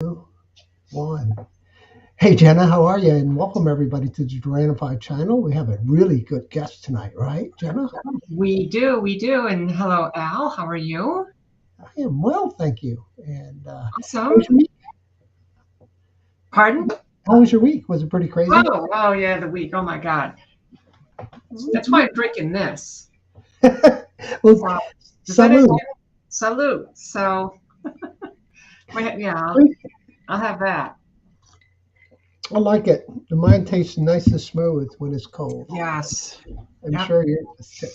Two, one. Hey Jenna, how are you? And welcome everybody to the Duranified channel. We have a really good guest tonight, right, Jenna? We do. And hello, Al. How are you? I am well, thank you. And how was Awesome. your week? Pardon? How was your week? Was it pretty crazy? Oh, yeah, the week. Oh my God. That's why I'm drinking this. Well, So, does that salute. salute? So, yeah, I'll have that. I like it. The mine tastes nice and smooth when it's cold. Yes. I'm Yep. sure you too.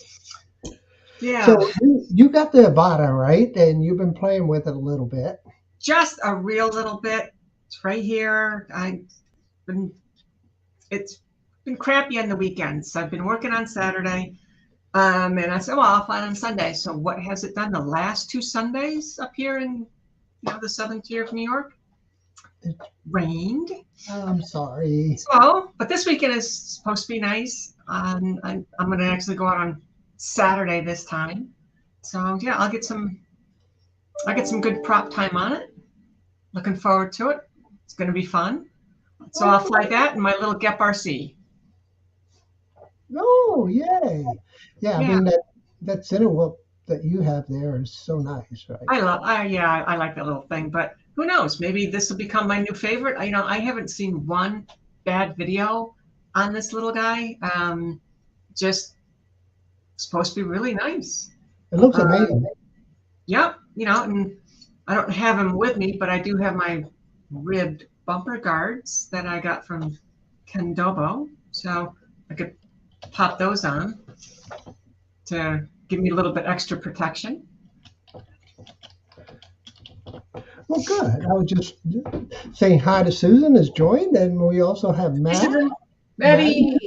Yeah. So you got the Avata, right? And you've been playing with it a little bit. Just a real little bit. It's right here. Been. It's been crappy on the weekends. I've been working on Saturday. And I said, well, I'll fly on Sunday. So what has it done the last two Sundays up here in the southern tier of New York? Rained. I'm sorry. So, but this weekend is supposed to be nice. I'm going to actually go out on Saturday this time. So yeah, I'll get some good prop time on it. Looking forward to it. It's going to be fun. So I'll fly that in my little Gep RC. Oh, yay. Yeah, I Yeah, mean that center whoop that you have there is so nice, right? I like that little thing. But who knows? Maybe this will become my new favorite. I haven't seen one bad video on this little guy. Just supposed to be really nice. It looks Um, amazing. yep, and I don't have him with me, but I do have my ribbed bumper guards that I got from Kendobo. So I could pop those on to give me a little bit extra protection. Well, good. I was just saying hi to Susan has joined, and we also have Hey, Matt. Susan. Matt. Maddie.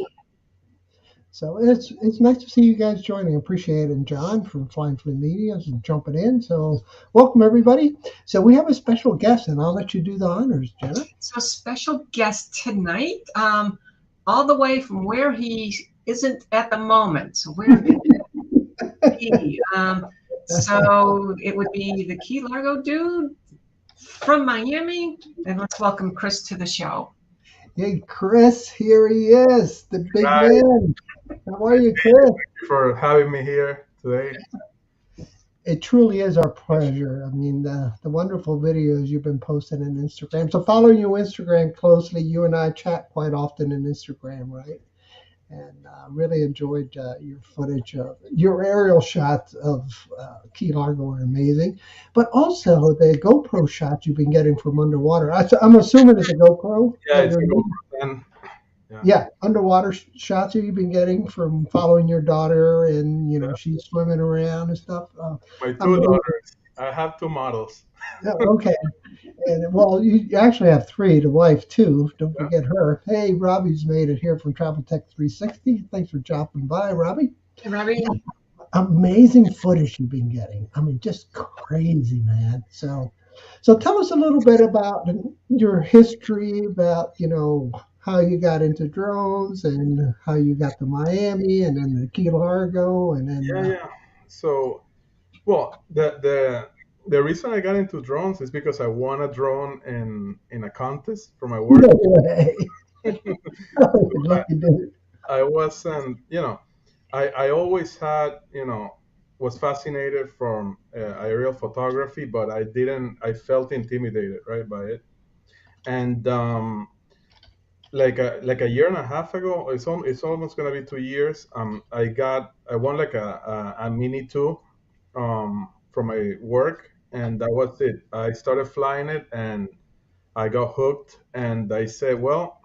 So it's nice to see you guys joining. Appreciate it, and John from Flying Flea Media and jumping in. So welcome everybody. So we have a special guest, and I'll let you do the honors, Jenna. So special guest tonight, all the way from where he isn't at the moment. So where is he? So it would be the Key Largo dude from Miami. And let's welcome Chris to the show. Hey, Chris, here he is, the big Hi, man. How are you, Chris? for having me here today. It truly is our pleasure. I mean, the wonderful videos you've been posting on Instagram. So follow your Instagram closely. You and I chat quite often in Instagram, right? And really enjoyed your footage of your aerial shots of Key Largo are amazing, but also the GoPro shots you've been getting from underwater. I'm assuming it's a GoPro Yeah, that it's you're a using. GoPro 10. Yeah, Yeah, underwater shots you've been getting from following your daughter, and yeah. she's swimming around and stuff. My two Amazing. daughters. I have two models. Yeah, okay. And well, you actually have three. The wife too. Don't Yeah, forget her. Hey, Robbie's made it here from Travel Tech 360. Thanks for dropping by, Robbie. Hey, Robbie. Amazing footage you've been getting. I mean, just crazy, man. So tell us a little bit about your history, about how you got into drones and how you got to Miami and then the Key Largo and then. yeah, yeah. So, well, the reason I got into drones is because I won a drone in a contest for my No work. way. Lucky dude. I wasn't, I always had, was fascinated from aerial photography, but I felt intimidated, right, by it. And like a year and a half ago, it's almost gonna be 2 years. I won like a Mini 2 from my work, and that was it. I started flying it, and I got hooked, and I said, well,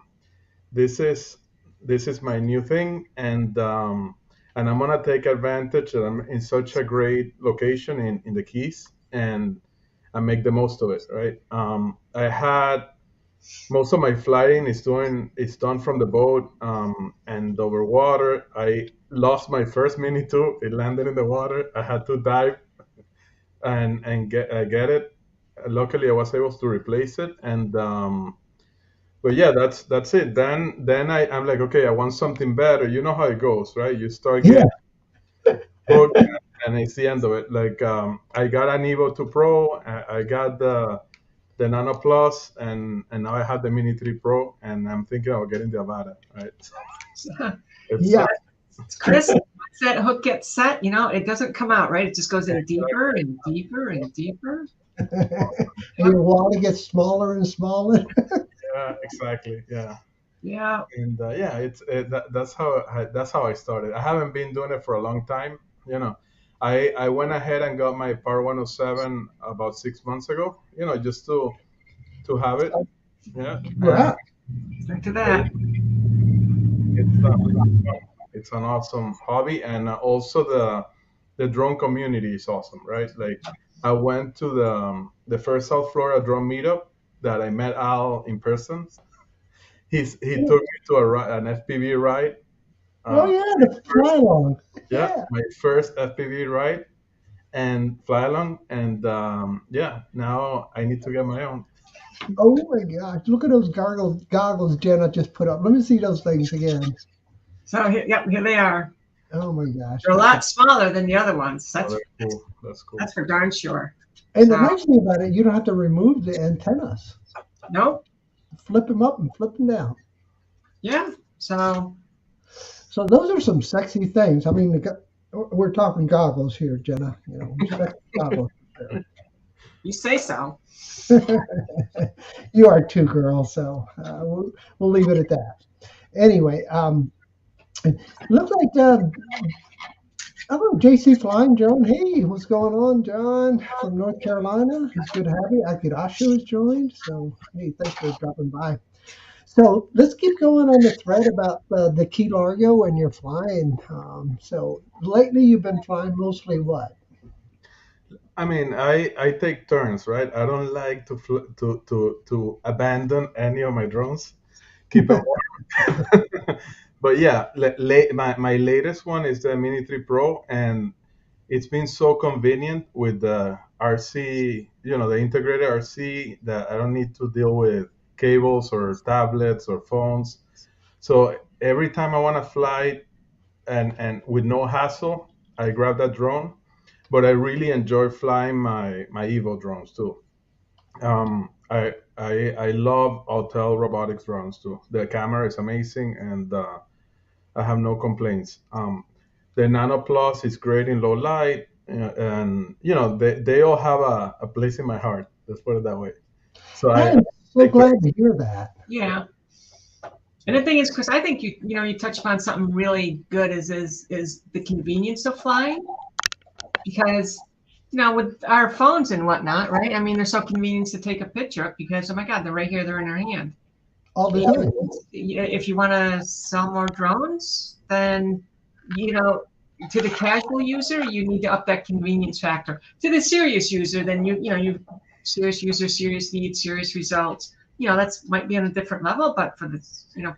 this is this is my new thing, and I'm gonna take advantage that I'm in such a great location in the Keys, and I make the most of it, right? I had most of my flying is done from the boat and over water. I lost my first Mini 2. It landed in the water. I had to dive and get it. Luckily, I was able to replace it. And but yeah, that's it. Then I'm like, okay, I want something better. You know how it goes, right? You start Yeah. getting hooked, and it's the end of it. Like I got an Evo 2 Pro. I got the Nano Plus, and now I have the Mini 3 Pro, and I'm thinking of getting the Avata, right? It's Yeah. Chris, once that hook gets set, it doesn't come out, right? It just goes in deeper and deeper and deeper. And your wallet gets smaller and smaller. yeah, exactly, yeah. Yeah. And yeah, that's how I started. I haven't been doing it for a long time. I went ahead and got my Power 107 about 6 months ago. Just to have it. Yeah, and Right. Back to that. it's it's an awesome hobby, and also the drone community is awesome, right? Like I went to the first South Florida drone meetup that I met Al in person. He took me to an FPV ride. Oh Uh, yeah, the fly first, along. yeah, Yeah. my first FPV ride and fly along, and yeah, now I need to get my own. Oh my gosh. Look at those goggles Jenna just put up. Let me see those things again. So here they are. Oh my gosh. They're a lot smaller than the other ones. Oh, That's that's cool. That's cool. that's for darn sure. And the So nice thing about it, you don't have to remove the antennas. nope. Flip them up and flip them down. Yeah. So So those are some sexy things. I mean, we're talking goggles here, Jenna. Sexy goggles. you say so. You are too, girl. So we'll leave it at that. Anyway, looks like JC Flying John. Hey, what's going on, John from North Carolina? It's good to have you. Akirashu has joined. So hey, thanks for dropping by. So let's keep going on the thread about the Key Largo and your flying. So lately you've been flying mostly what? I mean, I take turns, right? I don't like to abandon any of my drones. Keep them warm. But yeah, my latest one is the Mini 3 Pro, and it's been so convenient with the RC, the integrated RC, that I don't need to deal with cables or tablets or phones. So every time I want to fly and with no hassle, I grab that drone. But I really enjoy flying my Evo drones too. I love Autel robotics drones too. The camera is amazing, and I have no complaints. The Nano Plus is great in low light, and they all have a place in my heart. Let's put it that way. So I I am so take glad to hear that. Yeah. And the thing is, Chris, I think you touched upon something really good is the convenience of flying, because with our phones and whatnot, right? I mean, they're so convenient to take a picture of because, oh my God, they're right here, they're in our hand. All the And time. if you want to sell more drones, then to the casual user, you need to up that convenience factor. To the serious user, then you serious user, serious needs, serious results. That's might be on a different level, but for but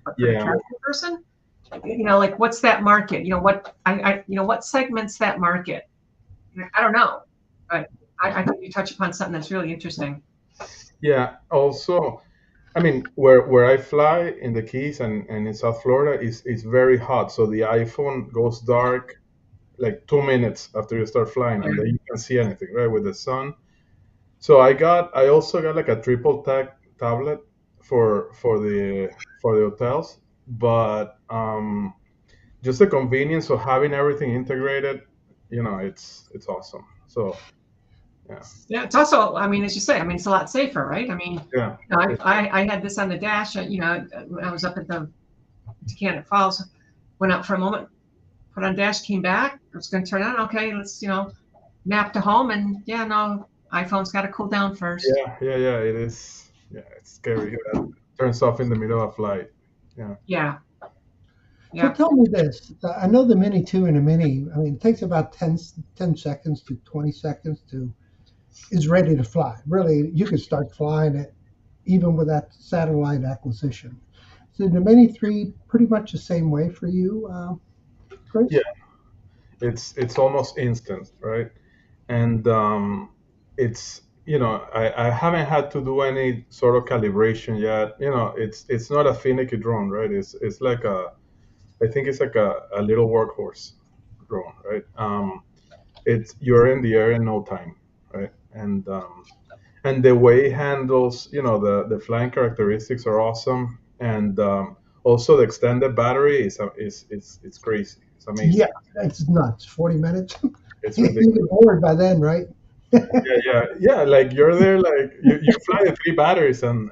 for the Yeah, casual person, like what's that market? What segments that market? I don't know, but I think you touch upon something that's really interesting. yeah. Also, I mean, where I fly in the Keys and in South Florida is very hot, so the iPhone goes dark like 2 minutes after you start flying, and then you can see anything, right, with the sun. So I also got like a triple tech tablet for the hotels, but just the convenience of having everything integrated, it's awesome. So yeah, Yeah, it's also, I mean, as you say, I mean, it's a lot safer, right? I mean, yeah, I had this on the dash, when I was up at the Cannon Falls, went out for a moment, put on dash, came back, it's going to turn on. Okay, let's, map to home. And yeah, no, iPhone's got to cool down first. yeah. It is. Yeah, it's scary. That turns off in the middle of flight. Yeah. Yeah. So Yeah. tell me this. I know the Mini 2 and the Mini, I mean, it takes about 10 seconds to 20 seconds is ready to fly. Really, you could start flying it even with that satellite acquisition. So the Mini 3 pretty much the same way for you, Yeah, Chris? it's almost instant, right? And it's I haven't had to do any sort of calibration yet. It's not a finicky drone, right? It's like I think it's like a little workhorse drone, right? You're in the air in no time, right? and the way it handles, the flying characteristics are awesome, and also the extended battery is crazy. It's Yeah, amazing. it's nuts. 40 minutes. It's You ridiculous. get bored by then, right? Yeah. Like you're there, like you fly the three batteries, and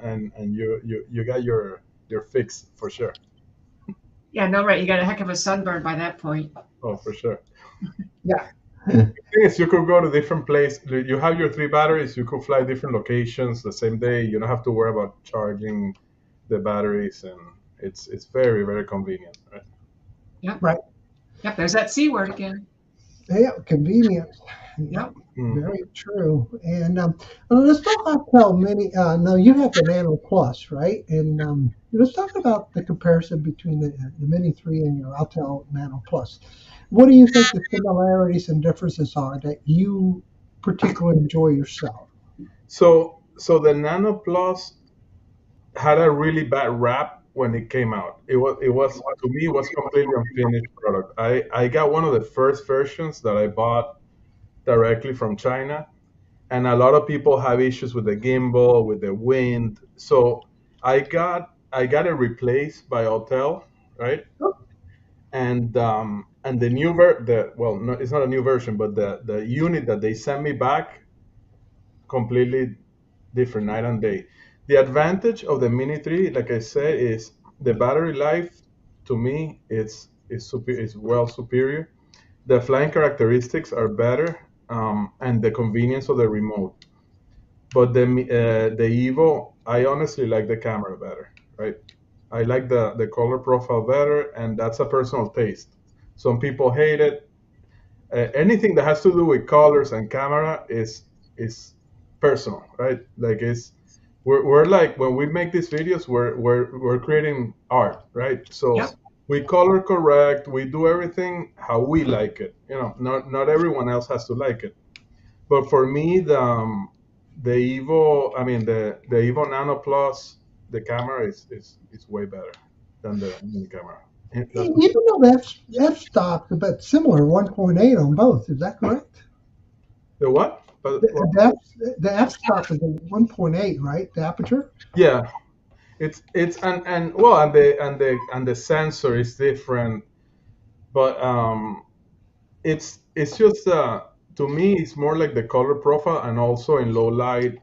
you got your fix for sure. Yeah, no, right. You got a heck of a sunburn by that point. Oh, for sure. Yeah. The thing is, you could go to different places. You have your three batteries. You could fly different locations the same day. You don't have to worry about charging the batteries, and it's very very convenient, right? Yep. Right. Yep. There's that C word again. Yeah, convenience. Yep. Very true. And let's talk about Mini. No, you have the Nano Plus, right? And let's talk about the comparison between the Mini 3 and your Autel Nano Plus. What do you think the similarities and differences are that you particularly enjoy yourself? So the Nano Plus had a really bad rap when it came out. It was to me, it was completely unfinished product. I got one of the first versions that I bought directly from China, and a lot of people have issues with the gimbal, with the wind. So I got it replaced by Autel, right? And the new the well, no, it's not a new version, but the unit that they sent me back, completely different, night and day. The advantage of the Mini 3, like I said, is the battery life. To me, is well superior. The flying characteristics are better, and the convenience of the remote. But the Evo, I honestly like the camera better, right? I like the color profile better, and that's a personal taste. Some people hate it. Anything that has to do with colors and camera is personal, right? Like we're like, when we make these videos, we're creating art, right? So Yep. we color correct, we do everything how we like it. Not everyone else has to like it. But for me, the Evo, I mean the Evo Nano Plus, the camera is way better than the mini camera. That's for Even though the f-stop is about similar, 1.8 on both. Is that correct? the what? But well, The f-stop is a 1.8, right? The aperture. yeah, it's and well, and the sensor is different, but it's just to me it's more like the color profile, and also in low light,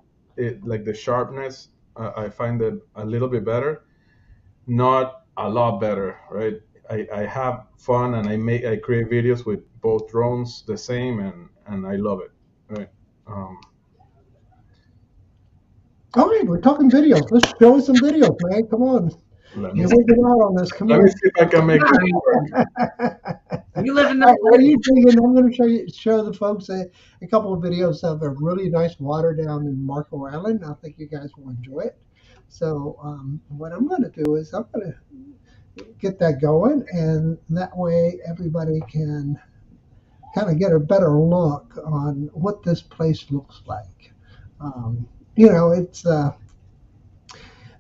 like the sharpness. I find it a little bit better, not a lot better, right? I have fun, and I create videos with both drones the same, and I love it, right? Um, All right, we're talking videos. Let's show us some videos, man. Come on. let me You're see, working out on this. Come let on. me see if I can make this work. You live in All right, what are the. you thinking? I'm going to show the folks a couple of videos of a really nice water down in Marco Island. I think you guys will enjoy it. So what I'm going to do is I'm going to get that going, and that way everybody can kind of get a better look on what this place looks like. Um, it's.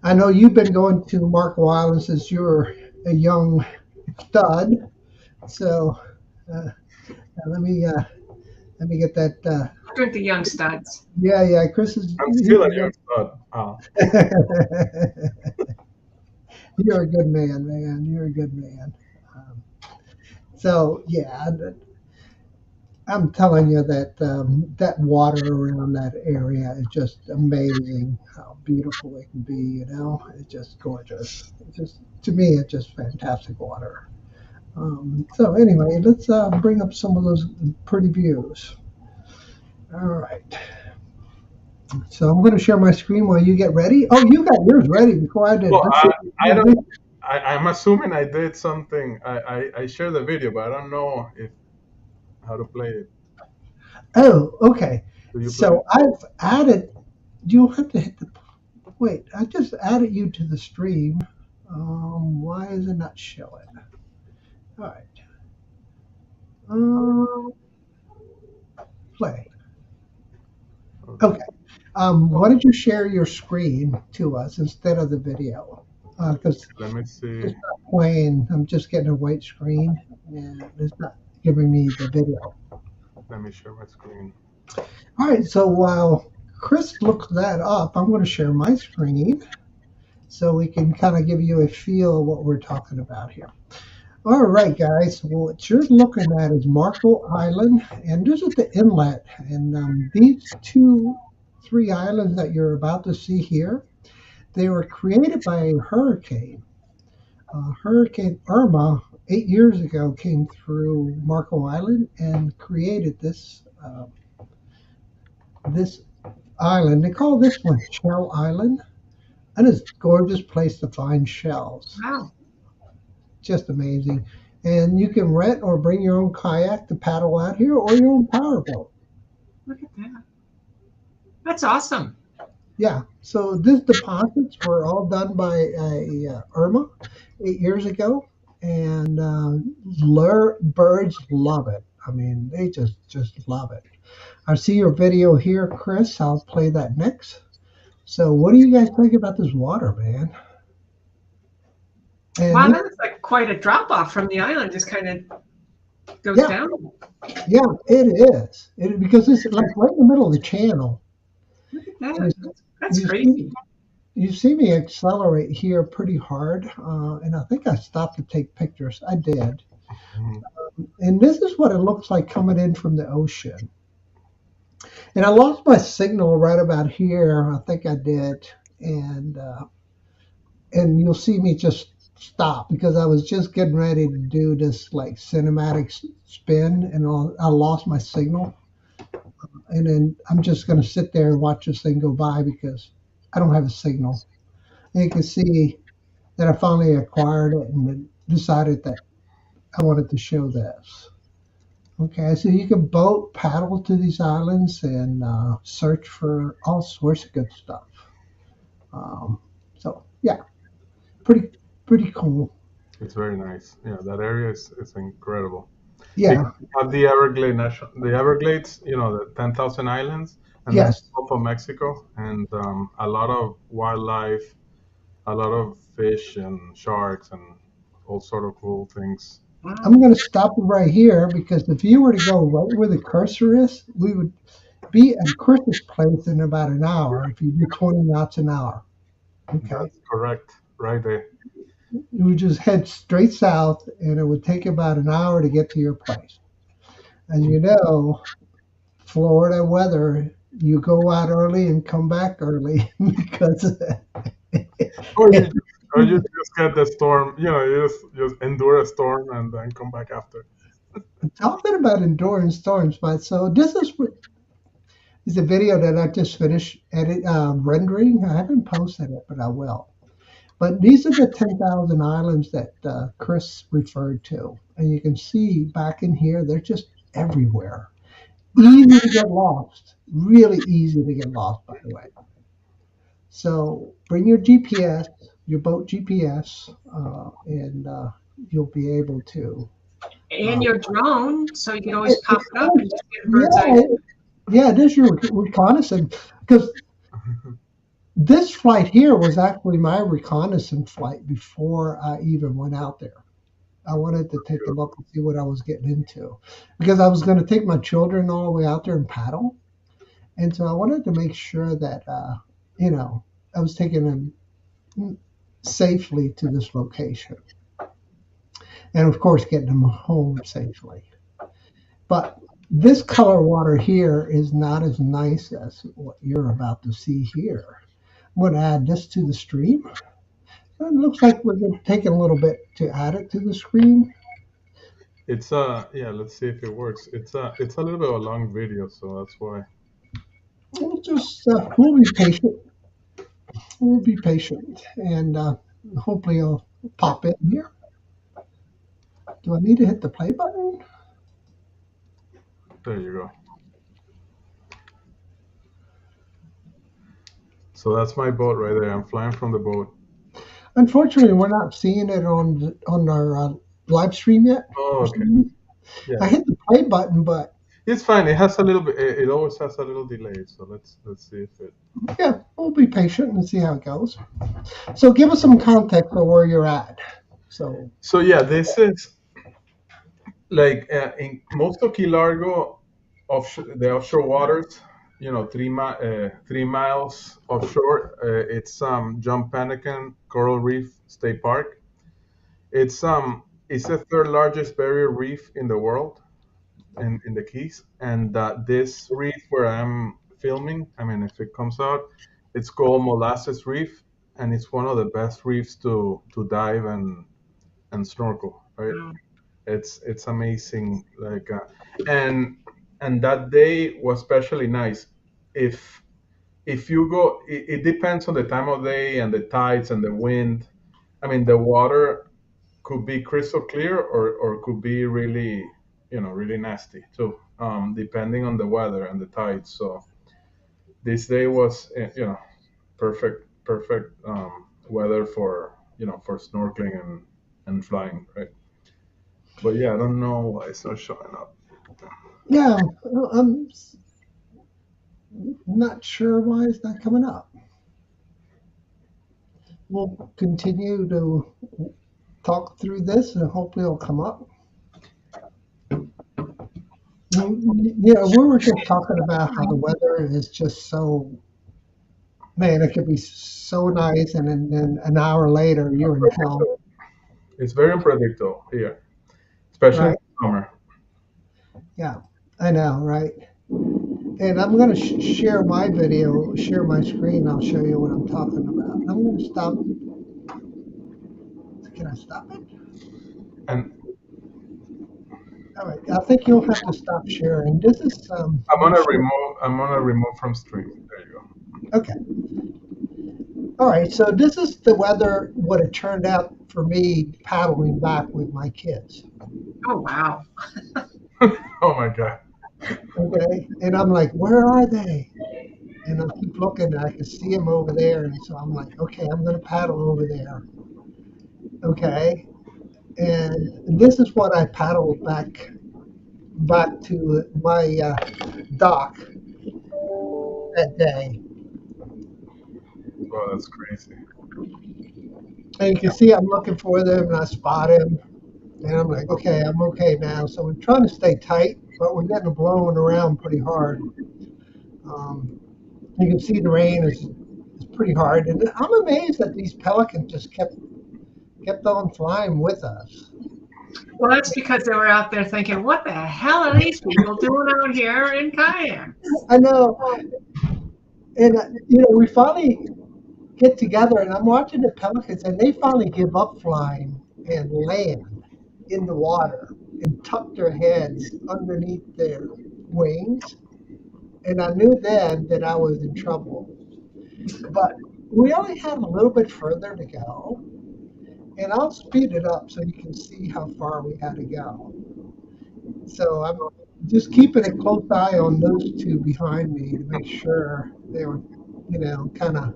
I know you've been going to Marco Island since you were a young stud. So let me get that. Drink the young studs. Yeah. Chris is. I'm still a young stud. You're a good man, man. You're a good man. So yeah, I'm telling you that that water around that area is just amazing. How beautiful it can be. It's just gorgeous. It's just, to me, it's just fantastic water. So anyway, let's bring up some of those pretty views. All right. So I'm going to share my screen while you get ready. Oh, you got yours ready before I did. Well, I That's don't. I'm assuming I did something. I shared the video, but I don't know if how to play it. Oh, okay. Do you play So it? I've added. You have to hit the. Wait, I just added you to the stream. Why is it not showing? All right. Play. Okay. Why don't you share your screen to us instead of the video? Because Let me see. it's not playing. I'm just getting a white screen, and it's not giving me the video. Let me share my screen. All right. So while Chris looked that up, I'm going to share my screen so we can kind of give you a feel of what we're talking about here. All right, guys. Well, what you're looking at is Marco Island, and this is the inlet. And these three islands that you're about to see here, they were created by a hurricane. Hurricane Irma 8 years ago came through Marco Island and created this island. They call this one Shell Island, and it's a gorgeous place to find shells. Wow. Just amazing. And you can rent or bring your own kayak to paddle out here or your own powerboat. Look at that. That's awesome. Yeah. So these deposits were all done by Irma 8 years ago, and birds love it. I mean, they just love it. I see your video here, Chris. I'll play that next. So, what do you guys think about this water, man? And Wow, that was like quite a drop off from the island. Just kind of goes down. Yeah, it is. Because it's like right in the middle of the channel. Look at that. That's crazy. You see me accelerate here pretty hard, and I think I stopped to take pictures. I did. And this is what it looks like coming in from the ocean. And I lost my signal right about here. I think I did. And you'll see me just stop because I was just getting ready to do this like cinematic spin, and I lost my signal. And then I'm just going to sit there and watch this thing go by because I don't have a signal. And you can see that I finally acquired it and decided that I wanted to show this. Okay, so you can boat, paddle to these islands, and search for all sorts of good stuff. So yeah, pretty cool. It's very nice. Yeah, that area is incredible. Yeah. You have the Everglades, the 10,000 islands, and Yes. that's Gulf of Mexico, and a lot of wildlife, a lot of fish and sharks and all sort of cool things. Wow. I'm going to stop right here because if you were to go right where the cursor is, we would be at Chris's place in about an hour if you do 20 knots an hour. Okay. That's correct, right there. You would just head straight south, and it would take about an hour to get to your place. As you know, Florida weather, you go out early and come back early because. Or you just get the storm, you just endure a storm and then come back after. Talking about enduring storms, but so this is a video that I just finished rendering. I haven't posted it, but I will. But these are the 10,000 islands that Chris referred to. And you can see back in here, they're just everywhere. Easy to get lost. Really easy to get lost, by the way. So bring your GPS, your boat GPS, and you'll be able to. And your drone, so you can always pop it up and just get a bird's eye. Yeah, this is your reconnaissance. Because this flight here was actually my reconnaissance flight before I even went out there. I wanted to take a look and see what I was getting into because I was going to take my children all the way out there and paddle. And so I wanted to make sure that, I was taking them safely to this location. And of course, getting them home safely. But this color water here is not as nice as what you're about to see here. I'm going to add this to the stream. It looks like we're going to take a little bit to add it to the screen. It's let's see if it works. It's a little bit of a long video, so that's why. We'll be patient. We'll be patient, and hopefully it'll pop in here. Do I need to hit the play button? There you go. So that's my boat right there. I'm flying from the boat. Unfortunately, we're not seeing it on our live stream yet. Oh, okay. Yeah. I hit the play button, but it's fine. It has a little bit. It always has a little delay. So let's see if it. Yeah, we'll be patient and see how it goes. So give us some context for where you're at. So yeah, this is like in most of Key Largo, the offshore waters. 3 miles offshore. It's John Panican Coral Reef State Park. It's the third largest barrier reef in the world, in the Keys. And this reef where I'm filming, I mean, if it comes out, it's called Molasses Reef, and it's one of the best reefs to dive and snorkel. Right? Wow. It's amazing. And that day was especially nice. If if you go, it depends on the time of day and the tides and the wind. I mean, the water could be crystal clear or could be really, really nasty too, depending on the weather and the tides. So this day was, perfect weather for snorkeling and flying, right? But yeah, I don't know why it's not showing up. Yeah, well, I'm not sure why it's not coming up. We'll continue to talk through this and hopefully it'll come up. Yeah, we were just talking about how the weather is just so, man, it could be so nice, and then an hour later you're in hell, It's very unpredictable here, especially in right? the summer. Yeah, I know, right? And I'm going to share my video, share my screen. I'll show you what I'm talking about. I'm going to stop. Can I stop it? And All right. I think you'll have to stop sharing. This is I'm gonna remove from stream. There you go. okay. All right. So this is the weather. What it turned out for me paddling back with my kids. Oh, wow. Oh my God. Okay. And I'm like, where are they? And I keep looking, and I can see them over there. And so I'm like, okay, I'm going to paddle over there. Okay. And this is what I paddled back to my dock that day. Oh, that's crazy. And you can see I'm looking for them, and I spot him. And I'm like, okay, I'm okay now. So we're trying to stay tight, but we're getting blown around pretty hard. Um, you can see the rain is pretty hard. And I'm amazed that these pelicans just kept on flying with us. Well, that's because they were out there thinking, what the hell are these people doing out here in kayaks? I know. And, we finally get together, and I'm watching the pelicans, and they finally give up flying and land in the water and tuck their heads underneath their wings. And I knew then that I was in trouble. But we only had a little bit further to go, and I'll speed it up so you can see how far we had to go. So I'm just keeping a close eye on those two behind me to make sure they were, kind of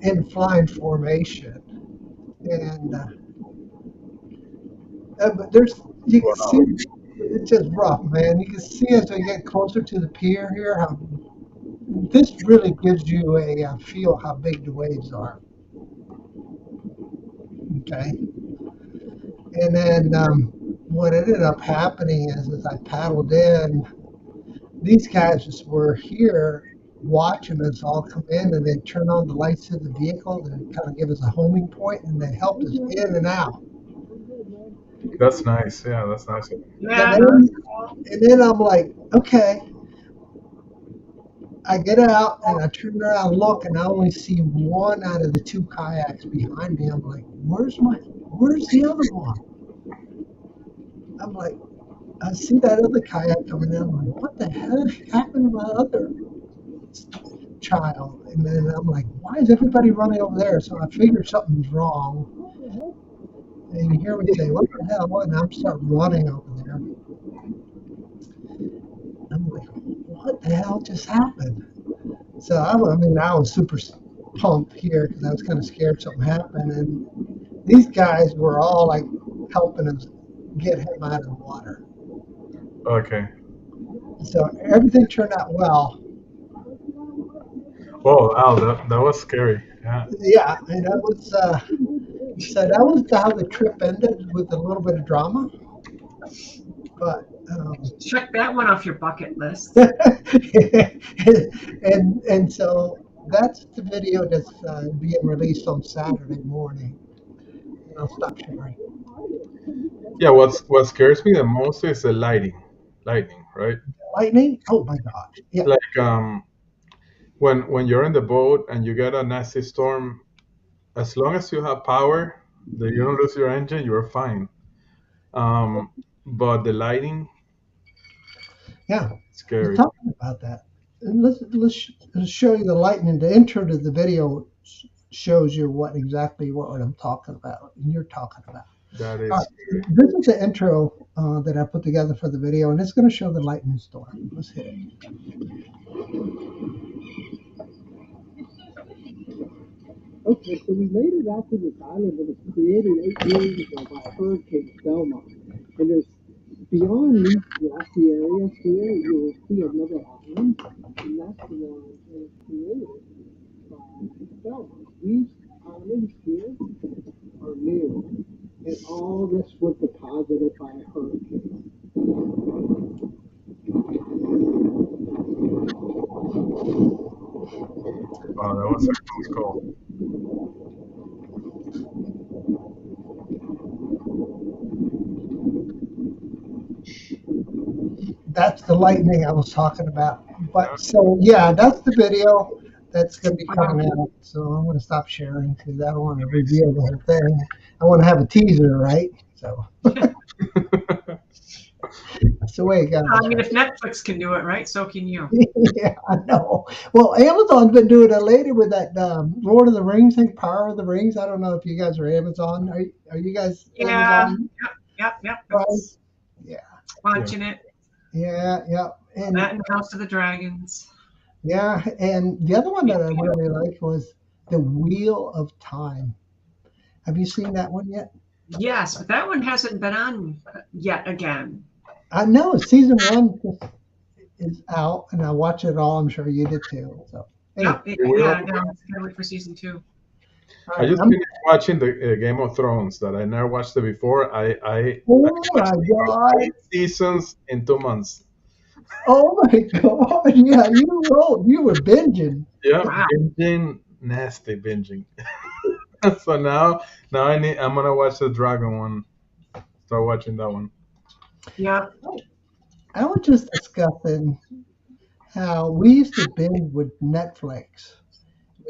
in flying formation. And but you can see Wow. it's just rough, man. You can see as we get closer to the pier here how this really gives you a feel how big the waves are. Okay, and then what ended up happening is as I paddled in, these guys just were here watching us all come in, and they turn on the lights of the vehicle and kind of give us a homing point, and they helped us in and out. That's nice. Yeah, that's nice. Yeah, And then I'm like, okay. I get out and I turn around and look, and I only see one out of the two kayaks behind me. I'm like, where's the other one? I'm like, I see that other kayak coming in. I'm like, what the hell happened to my other child? And then I'm like, why is everybody running over there? So I figure something's wrong. And you hear me say, what the hell? And I'm start running over there. I'm like, what the hell just happened? So I was super pumped here because I was kind of scared something happened. And these guys were all like helping us get him out of the water. Okay. So everything turned out well. Whoa, Al, that was scary. Yeah. Yeah, and that was so that was how the trip ended with a little bit of drama. But Check that one off your bucket list. And so that's the video that's being released on Saturday morning. And I'll stop sharing. Yeah, what scares me the most is the lightning, right? Lightning? Oh my gosh! Yeah, Like when you're in the boat and you get a nasty storm, as long as you have power, that you don't lose your engine, you're fine. Um, but the lightning, yeah. We're scary. talking about that. And let's show you the lightning. The intro to the video shows you what I'm talking about and you're talking about. That All is right, this is the intro that I put together for the video, and it's going to show the lightning storm. Let's hit it. Okay, so we made it out to this island that was created 8 years ago by Hurricane Selma. And there's beyond these grassy areas here, you will see another island, and that's the one that was created by Selma. These islands here are new, and all this was deposited by a hurricane. wow, that was a close call. That's the lightning I was talking about. But so yeah, that's the video that's going to be coming out. So I'm going to stop sharing because I don't want to reveal the whole thing. I want to have a teaser, right? So that's the way it goes. I mean, if Netflix can do it, right? So can you. Yeah, I know. Well, Amazon's been doing it lately with that Lord of the Rings thing, Power of the Rings. I don't know if you guys are Amazon. Are you guys Yeah. Amazon? Yep. Right? Yeah. Watching it. Yeah. And That and House of the Dragons. yeah, and the other one that I really liked was The Wheel of Time. Have you seen that one yet? Yes, but that one hasn't been on yet again. I know season one is out, and I watch it all. I'm sure you did too. So anyway, Yeah, no, I'm gonna wait for season 2. all I right, just finished watching the Game of Thrones that I never watched it before. I oh my watched God! 8 seasons in 2 months. Oh my God! Yeah, you were binging. Yeah, Wow. binging, nasty binging. So now I'm gonna watch the dragon one. Start watching that one. Yeah. I was just discussing how we used to binge with Netflix.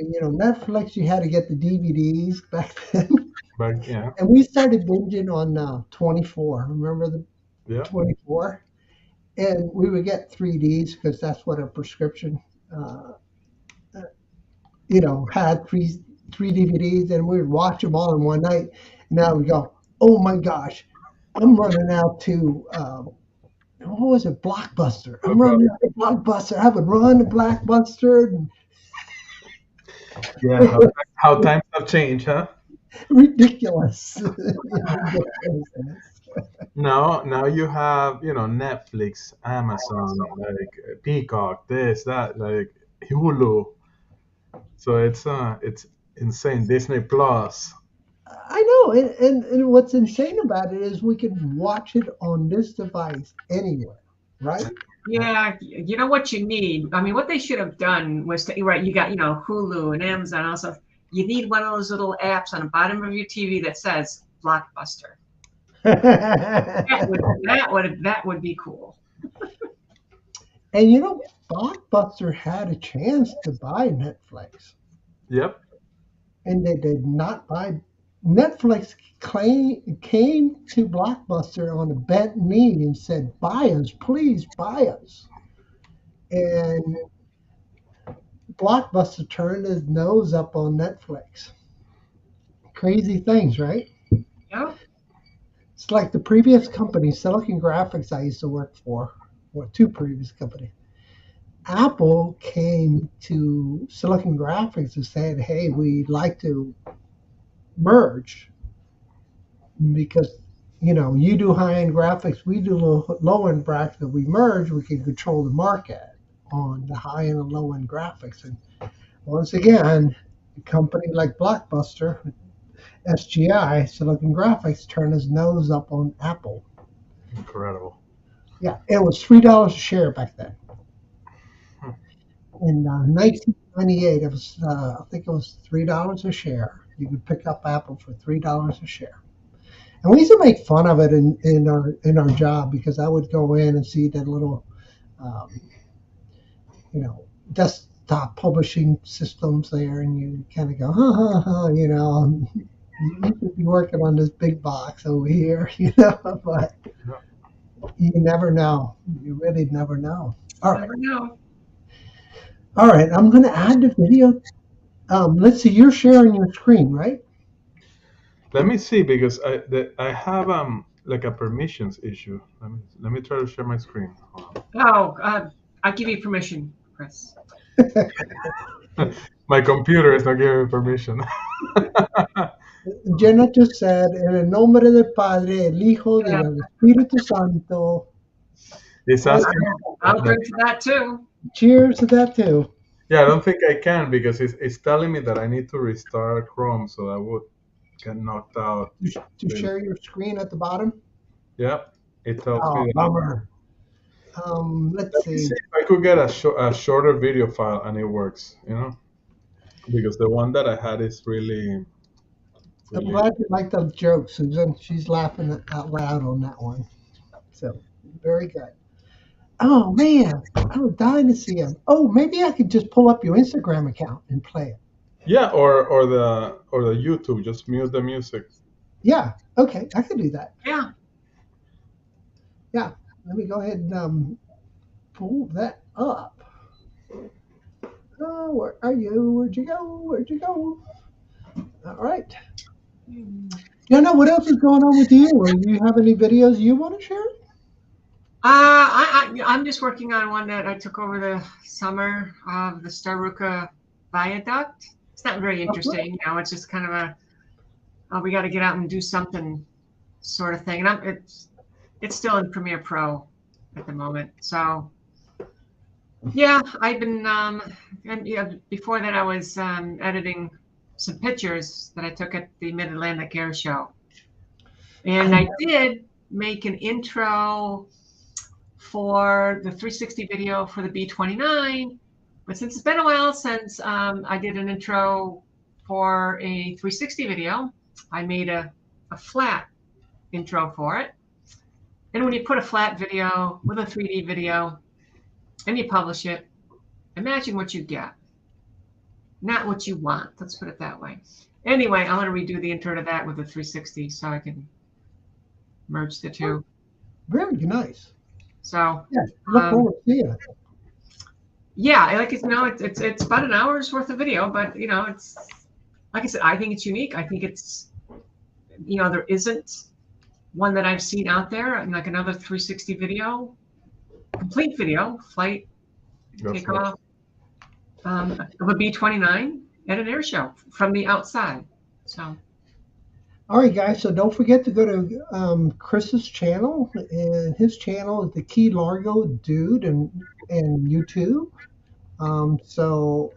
Netflix, you had to get the DVDs back then. But yeah, And we started binging on 24. Remember the yeah, 24? And we would get 3Ds because that's what a prescription, uh, had three DVDs, and we would watch them all in one night. And now we go, oh my gosh, I'm running out to what was it, Blockbuster? I'm running out to Blockbuster. I would run to Blockbuster. And yeah. How times have changed, huh? ridiculous. Now you have Netflix, Amazon, like Peacock, this that, like Hulu. So it's insane. Disney Plus. I know, and what's insane about it is we can watch it on this device anywhere, right? Yeah, you know what you need. I mean, what they should have done was right. You got Hulu and Amazon. Also, you need one of those little apps on the bottom of your TV that says Blockbuster. That would be cool. And Blockbuster had a chance to buy Netflix, Yep. and they did not buy. Netflix came to Blockbuster on a bent knee and said, "Buy us, please buy us." And Blockbuster turned his nose up on Netflix. Crazy things, right? Yep. It's like the previous company, Silicon Graphics, I used to work for, or two previous companies. Apple came to Silicon Graphics and said, "Hey, we'd like to merge because you do high-end graphics, we do low-end graphics. If we merge, we can control the market on the high-end and low-end graphics." And once again, a company like Blockbuster, SGI, Silicon Graphics, turned his nose up on Apple. Incredible. Yeah, it was $3 a share back then. Hmm. In 1998, it was I think it was $3 a share. You could pick up Apple for $3 a share. And we used to make fun of it in our job because I would go in and see that little, um, desktop publishing systems there, and you kind of go, ha ha ha, you should be working on this big box over here, but Yeah. you never know. You really never know. You All right. never know. All right. I'm going to add the video. Let's see. You're sharing your screen, right? Let me see because I have like a permissions issue. Let me try to share my screen. Hold Oh, I give you permission, Chris. on. My computer is not giving me permission. Jenna just said, en el nombre del Padre, el Hijo, y Yeah, del Espíritu Santo. It's Oh, asking. I'll drink to that too. cheers to that too. Yeah, I don't think I can because it's telling me that I need to restart Chrome, so I would get knocked out. To share your screen at the bottom. Yep, it tells me Oh, that. bummer. Let's Let me see. see if I could get a shorter video file and it works, because the one that I had is really, I'm really. glad you like the joke, Susan. She's laughing out loud on that one. So, very good. Oh, man. I was dying to see him. Oh, maybe I could just pull up your Instagram account and play it. Yeah, or the YouTube, just mute the music. Yeah. Okay. I could do that. Yeah. Yeah. Let me go ahead and pull that up. Oh, where are you? Where'd you go? Where'd you go? All right. Jenna, what else is going on with you? Or do you have any videos you want to share? I'm just working on one that I took over the summer of the Staruka Viaduct. It's not very interesting, it's just kind of we got to get out and do something sort of thing. And it's still in Premiere Pro at the moment. So yeah, I've been and before that I was editing some pictures that I took at the Mid-Atlantic Air Show, and I did make an intro for the 360 video for the B29, but since it's been a while since I did an intro for a 360 video, I made a flat intro for it. And when you put a flat video with a 3D video and you publish it, imagine what you get. Not what you want, let's put it that way. Anyway, I'm going to redo the intro to that with the 360 so I can merge the two. Very nice. So yeah, look forward to seeing it. Yeah, like it's about an hour's worth of video, but it's like I said, I think it's unique. I think it's there isn't one that I've seen out there, like another 360 video, complete video, flight, takeoff of a B-29 at an air show from the outside. So. All right, guys. So don't forget to go to Chris's channel, and his channel is the Key Largo Dude, and YouTube. So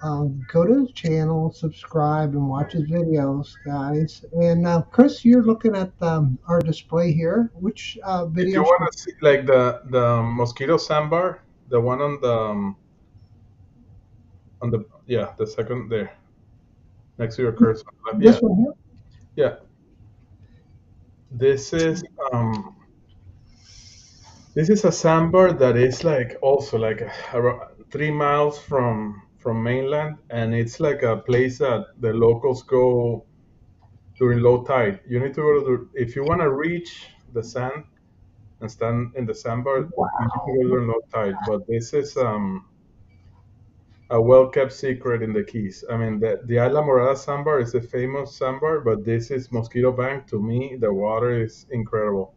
go to his channel, subscribe, and watch his videos, guys. And Chris, you're looking at our display here. Which video? If you want to see like the mosquito sandbar, the one on the second there, next to your cursor. This one here. Yeah. This is a sandbar that is like also like around 3 miles from mainland, and it's like a place that the locals go during low tide. You need to go to if you want to reach the sand and stand in the sandbar. Wow. You need to go during low tide. But this is a well-kept secret in the Keys. I mean, the Isla Morada sandbar is a famous sandbar, but this is Mosquito Bank. To me, the water is incredible.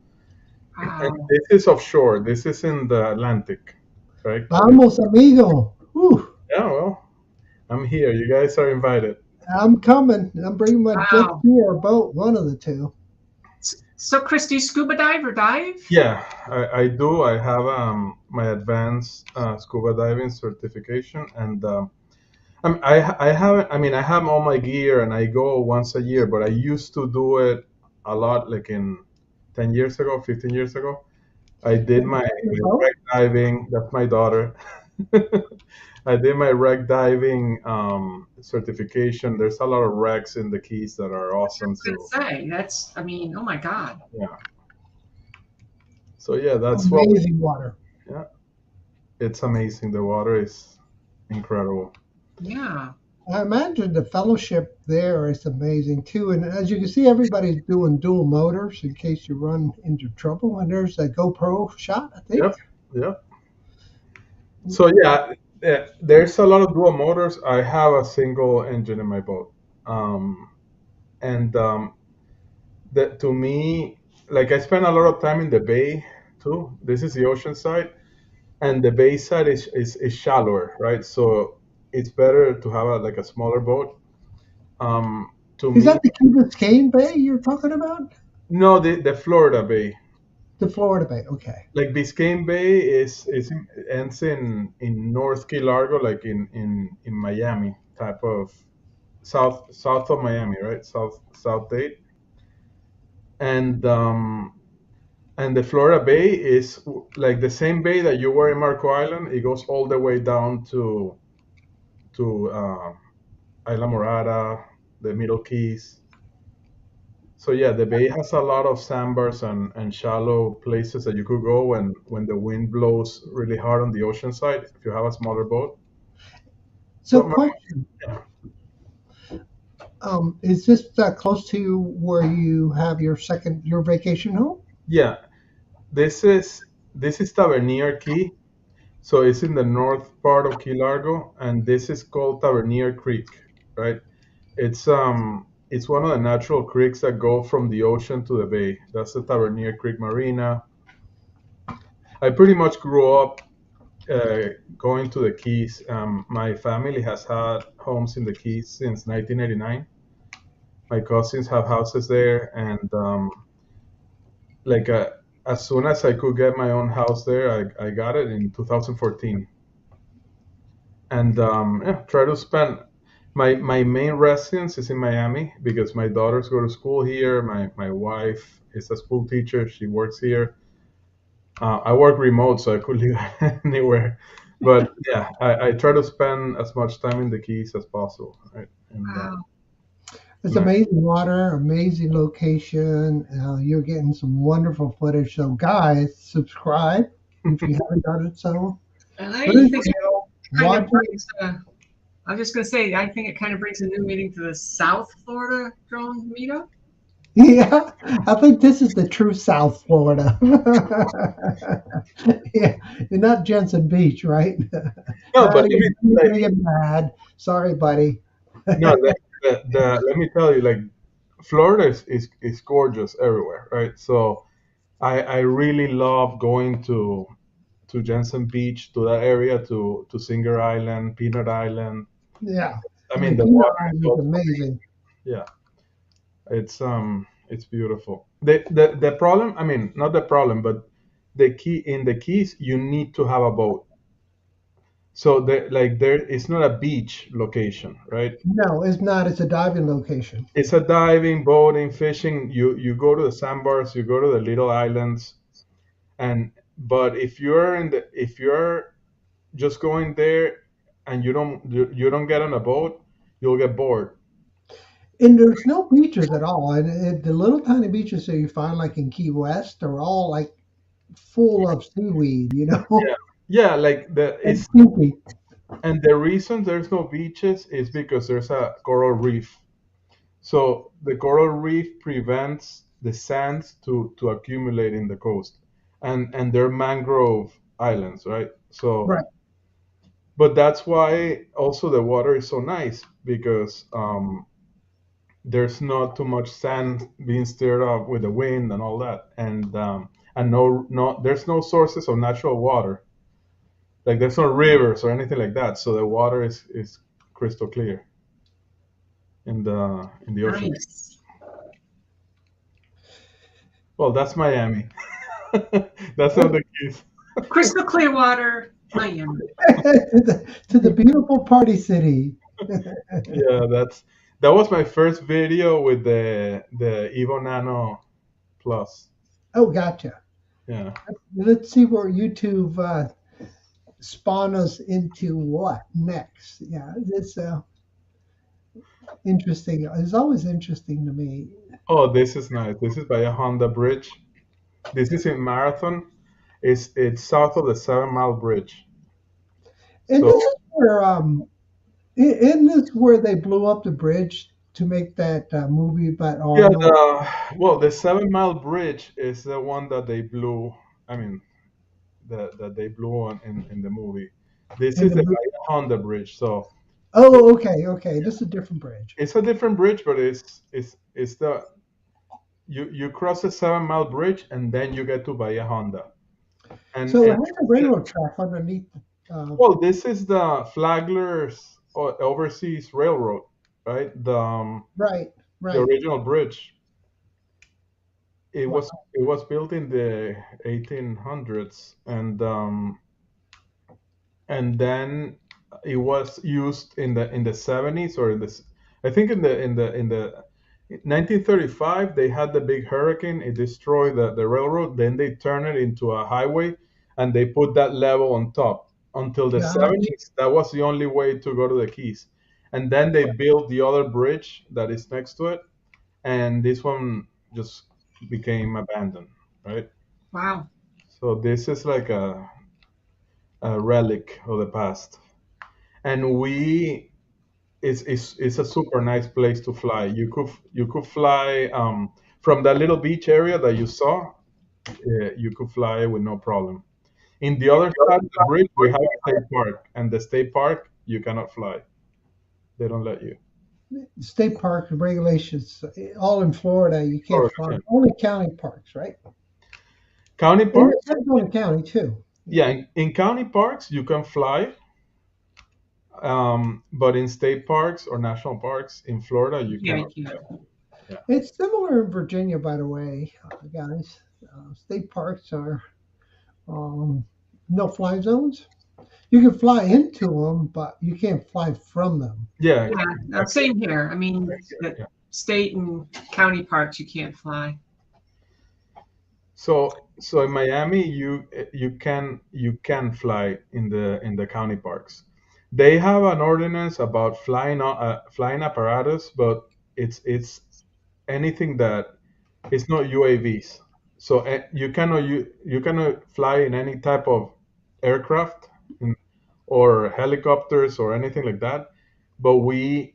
And this is offshore. This is in the Atlantic, right? Vamos, amigo. Whew. Yeah, well, I'm here. You guys are invited. I'm coming. I'm bringing my jet ski or boat, one of the two. So, Chris, do you scuba dive or dive? Yeah, I do. I have my advanced scuba diving certification, and I have. I mean, I have all my gear, and I go once a year. But I used to do it a lot, like in 10 years ago, 15 years ago. I did And my boat? wreck diving. That's my daughter. I did my wreck diving certification. There's a lot of wrecks in the Keys that are awesome too. I was gonna say that's. I mean, oh my God. Yeah. So yeah, that's what. Amazing water. Yeah, it's amazing. The water is incredible. Yeah. I imagine the fellowship there is amazing too. And as you can see, everybody's doing dual motors in case you run into trouble. And there's a GoPro shot, I Yep. think. Yep. So yeah, there's a lot of dual motors. I have a single engine in my boat, and that to me, like I spend a lot of time in the bay too. This is the ocean side, and the bay side is shallower, right? So it's better to have like a smaller boat. To Is me, that the Key Biscayne Bay you're talking about? no, the Florida Bay, The Florida Bay. Okay. like Biscayne Bay ends in North Key Largo, like in Miami type of south of Miami, right? South Dade, and and the Florida Bay is like the same bay that you were in Marco Island. It goes all the way down to Isla Morada, the Middle Keys. So yeah, the bay has a lot of sandbars and shallow places that you could go when the wind blows really hard on the ocean side if you have a smaller boat. So, So question: yeah, is this close to where you have your vacation home? yeah, this is this is Tavernier Key. So it's in the north part of Key Largo, and this is called Tavernier Creek, right? It's one of the natural creeks that go from the ocean to the bay. That's the Tavernier Creek Marina. I pretty much grew up going to the Keys. My family has had homes in the Keys since 1989. My cousins have houses there, and like as soon as I could get my own house there, I got it in 2014. And yeah, try to spend my main residence is in Miami because my daughters go to school here. My wife is a school teacher; she works here. I work remote, so I could live anywhere. But yeah, I try to spend as much time in the Keys as possible, right? And Wow. It's my, amazing water, amazing location. You're getting some wonderful footage. So, guys, subscribe if you haven't done it so. And I Please think it do. kind Watch of it. brings. I was just gonna say, I think it kind of brings a new meaning to the South Florida drone meetup. Yeah, I think this is the true South Florida. Yeah, you're not Jensen Beach, right? no, but Maddie, you're gonna get mad. Sorry, buddy. no, let me tell you, like Florida is gorgeous everywhere, right? So I really love going to Jensen Beach, to that area, to Singer Island, Peanut Island. Yeah, I I mean, mean, the Peanut water is Island is also, amazing. yeah, it's beautiful. The problem, I mean, not the problem, but the key in the Keys, you need to have a boat. So there it's not a beach location, right? No, it's not. It's a diving location. It's a diving, boating, fishing. You go to the sandbars, you go to the little islands, and but if you're just going there and you don't get on a boat, you'll get bored. And there's no beaches at all. And the little tiny beaches that you find, like in Key West, are all like full of seaweed, Yeah, yeah, like the and it's sticky. and the reason there's no beaches is because there's a coral reef. So the coral reef prevents the sands to accumulate in the coast, and they're mangrove islands, right? So, Right. but that's why also the water is so nice because there's not too much sand being stirred up with the wind and all that, and there's no sources of natural water, like there's no rivers or anything like that, so the water is crystal clear in the ocean. Nice. Well, that's Miami. That's not the case. Crystal clear water, Miami. To the beautiful party city. Yeah, that was my first video with the Evo Nano Plus. Oh, gotcha. Yeah. Let's see where YouTube spawn us into what next. Yeah, it's interesting. It's always interesting to me. Oh, this is nice. This is by a Honda Bridge. This is in Marathon. It's south of the 7 Mile Bridge. And So this is where isn't this where they blew up the bridge to make that movie about yeah, Arnold well, the 7 Mile Bridge is the one that they blew. I mean, that they blew on in the movie. This in is the the movie? Honda Bridge. So Oh, okay, okay. This is a different bridge. it's a different bridge, but it's the you cross the 7 Mile Bridge and then you get to Bahia Honda. So it And has a railroad track underneath. well, this is the Flagler's Overseas Railroad, right? Right, The right. original bridge. Wow. It was built in the 1800s, and then it was used in the 70s or in the I think in the 1935 they had the big hurricane. It destroyed the railroad. Then they turned it into a highway, and they put that level on top until the Gotcha. 70s. That was the only way to go to the Keys, and then they built the other bridge that is next to it, and this one just became abandoned, right? Wow. So this is like a relic of the past, and it's a super nice place to fly. You could fly from that little beach area that you saw. You could fly with no problem. In the other side of the bridge, we have a state park, and the state park you cannot fly. They don't let you. State park regulations, all in Florida, you can't Or fly. Only county parks, right? county In parks, Arizona County too. yeah, in county parks you can fly, but in state parks or national parks in Florida you Yeah, cannot. yeah. Yeah. It's similar in Virginia, by the way, guys. State parks are um, no fly zones. You can fly into them, but you can't fly from them. Yeah, Yeah, same here. I mean, the yeah. state and county parks, you can't fly. So in Miami, you can fly in the county parks. They have an ordinance about flying apparatus, but it's anything that it's not UAVs. So you cannot fly in any type of aircraft in, or helicopters or anything like that. But we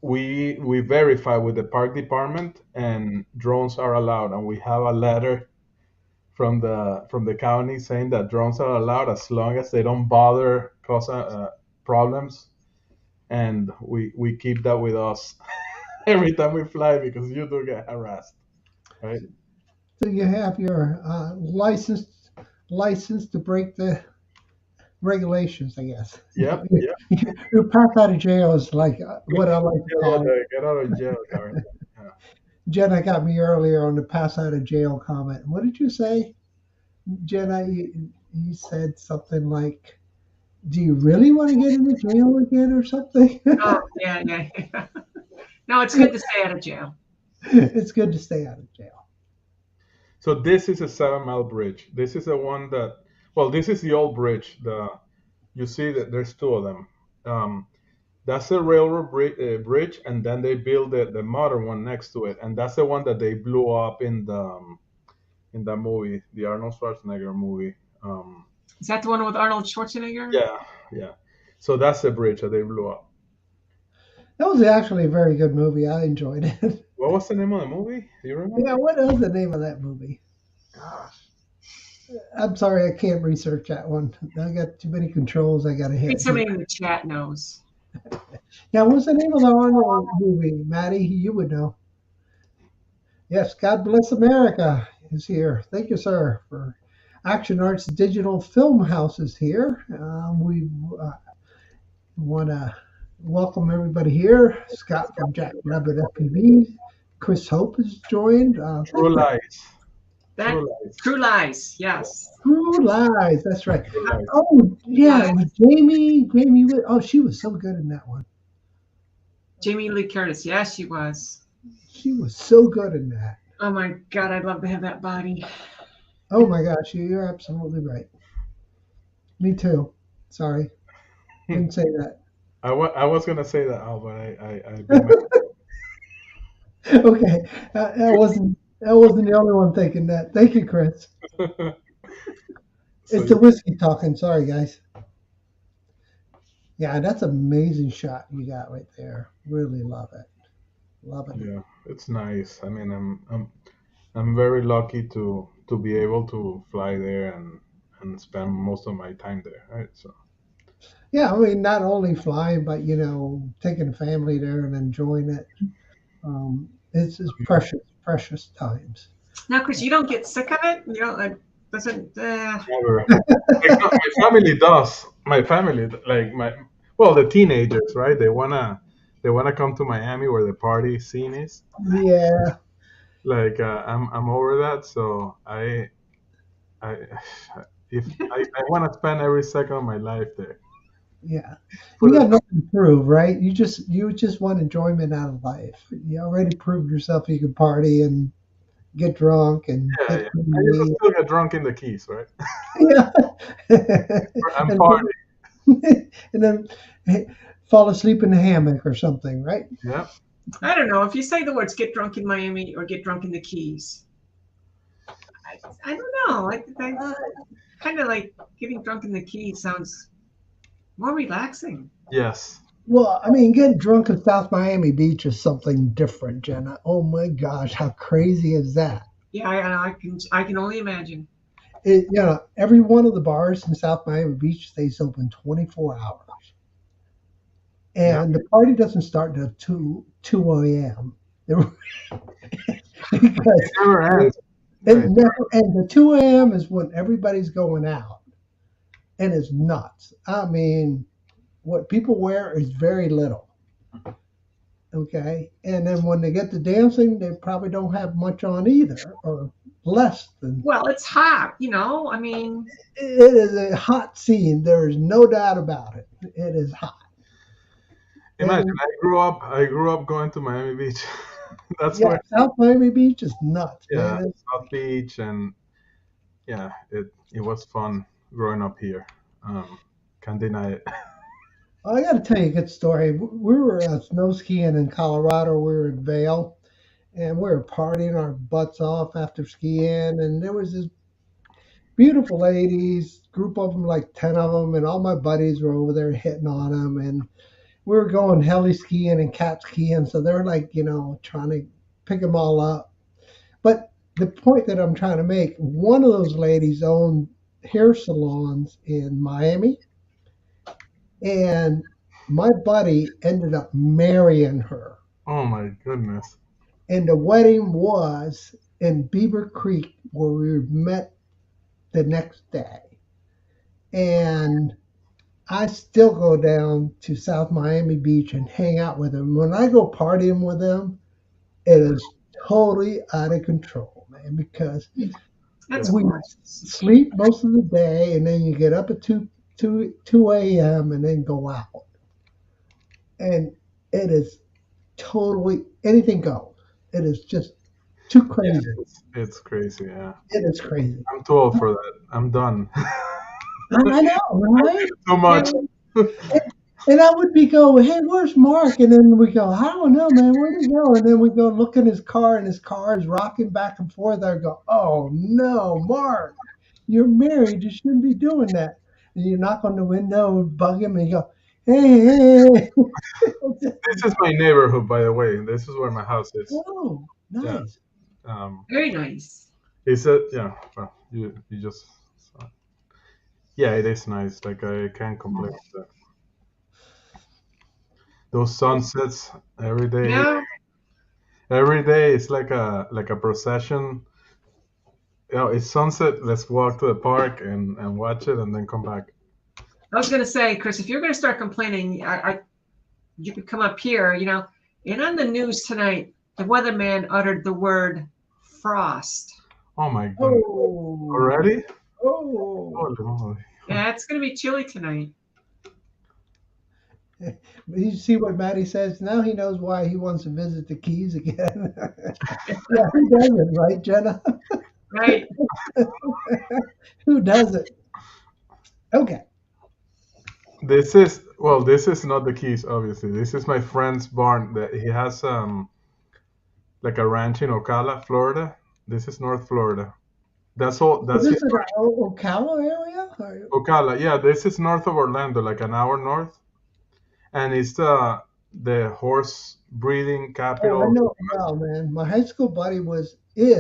verify with the park department, and drones are allowed, and we have a letter from the county saying that drones are allowed as long as they don't bother cause problems, and we keep that with us every time we fly because you do get harassed, right? So you have your license to break the regulations, I guess. Yep, yep. Your path out of jail is like what I like to call it. Get out of jail card. Yeah. Jenna got me earlier on the pass out of jail comment. What did you say, Jenna? You said something like, "Do you really want to get into jail again, or something?" Oh, yeah, yeah, yeah. No, it's good to stay out of jail. It's good to stay out of jail. So this is a 7 Mile Bridge. This is the one that, well, this is the old bridge. You see that there's two of them. That's a railroad bridge, and then they build the modern one next to it, and that's the one that they blew up in the movie, the Arnold Schwarzenegger movie. Is that the one with Arnold Schwarzenegger? Yeah, yeah. So that's the bridge that they blew up. That was actually a very good movie. I enjoyed it. What was the name of the movie? Do you remember? Yeah, what is the name of that movie? I'm sorry, I can't research that one. I got too many controls I got to I think hit. somebody in the chat knows. Yeah, what's the name of the Arnold movie, Maddie? You would know. Yes, God Bless America is here. Thank you, sir, for Action Arts Digital Film House is here. We want to welcome everybody here. Scott from Jack Rabbit FPV. Chris Hope has joined. True Lies. That True Lies. True Lies, yes. True Lies. That's right. True Lies. Oh, yeah. It was Jamie. Oh, she was so good in that one. Jamie Lee Curtis, yes, she was. She was so good in that. Oh my God, I'd love to have that body. Oh my gosh, you're absolutely right. Me too. Sorry, didn't say that. I was gonna say that, Al, but I bit my. Okay, that wasn't the only one thinking that. Thank you, Chris. So It's the whiskey talking. Sorry, guys. Yeah, that's an amazing shot you got right there. Really love it. Loving it. yeah, it's nice. I mean, I'm very lucky to be able to fly there and spend most of my time there, right? So Yeah, I mean, not only flying, but taking the family there and enjoying it. It's precious, precious times. Now, Chris, you don't get sick of it? You don't, doesn't, never. My family does. My family, like well, the teenagers, right? They wanna come to Miami where the party scene is. Yeah, Like I'm over that, so I if I want to spend every second of my life there. yeah. For You the got nothing to prove, right? You just want enjoyment out of life. You already proved yourself you can party and get drunk and yeah, hit yeah. I used to me. still get drunk in the Keys, right? Yeah. I'm and party. and then fall asleep in the hammock or something, right? Yeah. I don't know. If you say the words get drunk in Miami or get drunk in the Keys, I don't know. I Uh, kind of like getting drunk in the Keys sounds more relaxing. Yes. well, I mean, getting drunk at South Miami Beach is something different, Jenna. Oh my gosh, how crazy is that? Yeah, I can only imagine. Every one of the bars in South Miami Beach stays open 24 hours. Yeah. And the party doesn't start until 2 a.m. because It never ends. it Right. never and the 2 a.m. is when everybody's going out, and it's nuts. I mean, what people wear is very little. Okay, and then when they get to dancing, they probably don't have much on either, or less than. Well, it's hot, I mean, It is a hot scene. There is no doubt about it. It is hot, Imagine and I grew up going to Miami Beach. That's yeah, where South Miami Beach is nuts, yeah, man. South Beach and yeah, it was fun growing up here. Can't deny it. I got to tell you a good story. We were snow skiing in Colorado. We were in Vail, and we were partying our butts off after skiing. And there was this beautiful ladies, group of them, like 10 of them, and all my buddies were over there hitting on them. And we were going heli skiing and cat skiing, so they're like, trying to pick them all up. But the point that I'm trying to make, one of those ladies owned hair salons in Miami, and my buddy ended up marrying her. Oh my goodness. And the wedding was in Beaver Creek, where we met the next day. And I still go down to South Miami Beach and hang out with them. When I go partying with them, it is totally out of control, man, because that's we gorgeous. sleep most of the day and then you get up at 2 a.m. and then go out. And it is totally anything goes. It is just too Yeah, crazy. it's crazy. Yeah, It is crazy. I'm too old for that. I'm done. I know, right? Too much. Yeah, And I would be go, hey, where's Mark? And then we go, I don't know, man, where'd he go? And then we go look in his car, and his car is rocking back and forth. I go, oh no, Mark, you're married. You shouldn't be doing that. And you knock on the window and bug him, and you go, hey, hey. This is my neighborhood, by the way. This is where my house is. Oh, Yeah. nice. very nice. He said, yeah. Well, you just. Yeah, it is nice. Like I can't complain with that. Those sunsets every day. Yeah, Every day it's like a procession. It's sunset. Let's walk to the park and watch it, and then come back. I was going to say, Chris, if you're going to start complaining, you could come up here, And on the news tonight, the weatherman uttered the word frost. Oh my goodness! Oh, Already? oh. Holy moly! Yeah, it's going to be chilly tonight. You see what Maddie says? Now he knows why he wants to visit the Keys again. Yeah, he doesn't, right, Jenna? Right. Who does it? Okay. This is not the Keys, obviously. This is my friend's barn that he has like a ranch in Ocala, Florida. This is North Florida. That's all. Is That's this his in the Ocala area? Ocala. Yeah, this is north of Orlando, like an hour north, and it's the horse breeding Oh, I capital. know well, man. My high school buddy was. He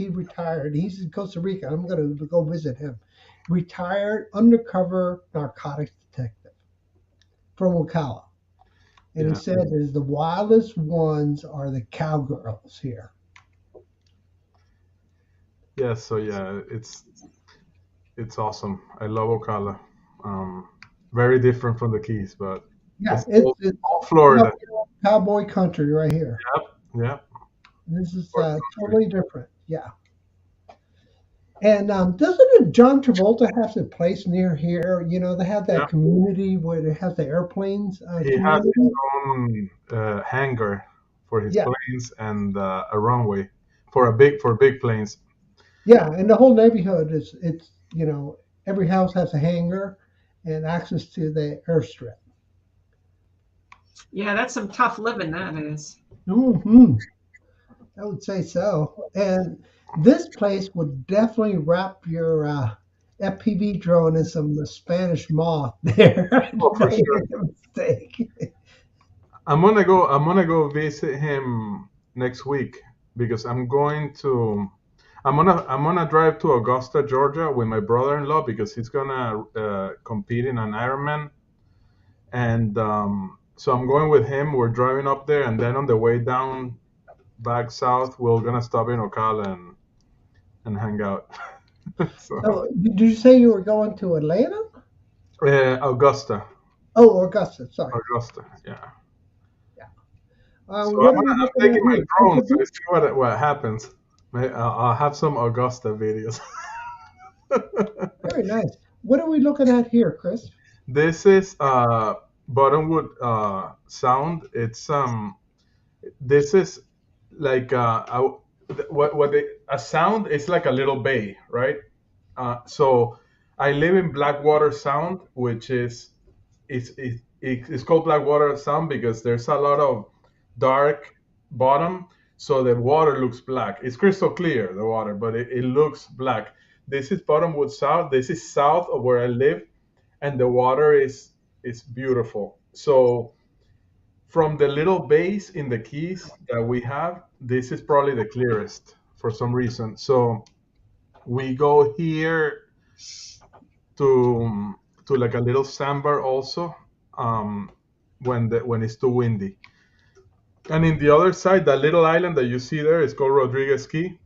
retired. He's in Costa Rica. I'm gonna go visit him. Retired undercover narcotics detective from Ocala. And he Yeah. said that the wildest ones are the cowgirls here. Yeah. So yeah, it's awesome. I love Ocala. Very different from the Keys, but Yeah, it's all Florida. cowboy country right here. Yep. This is totally different. Yeah. And doesn't John Travolta have a place near here? You know, they have that Yeah. community where they have the airplanes He has community. his own hangar for his Yeah, planes and a runway for big planes. yeah, and the whole neighborhood it's every house has a hangar and access to the airstrip. Yeah, that's some tough living, that is. Hmm. I would say so. And this place would definitely wrap your FPV drone in some Spanish moth there. Oh, for Made sure. a mistake. I'm gonna go visit him next week because I'm gonna drive to Augusta, Georgia with my brother-in-law because he's gonna compete in an Ironman, and so I'm going with him. We're driving up there, and then on the way down back south, we're gonna stop in Ocala and hang out. So So, did you say you were going to Atlanta? Augusta, Oh, Augusta. Sorry. yeah. Yeah. So What are we I'm looking at taking my here? drone to see what happens. I'll have some Augusta videos. Very nice. What are we looking at here, Chris? This is Buttonwood Sound. This is like a sound is like a little bay, right? So I live in Blackwater Sound, which is it's called Blackwater Sound because there's a lot of dark bottom, so the water looks black. It's crystal clear, the water, but it looks black. This is Bottomwood South. This is south of where I live, and the water is beautiful. So from the little bays in the Keys that we have, this is probably the clearest for some reason. So we go here to like a little sandbar also um, when it's too windy. And in the other side, that little island that you see there is called Rodriguez Key,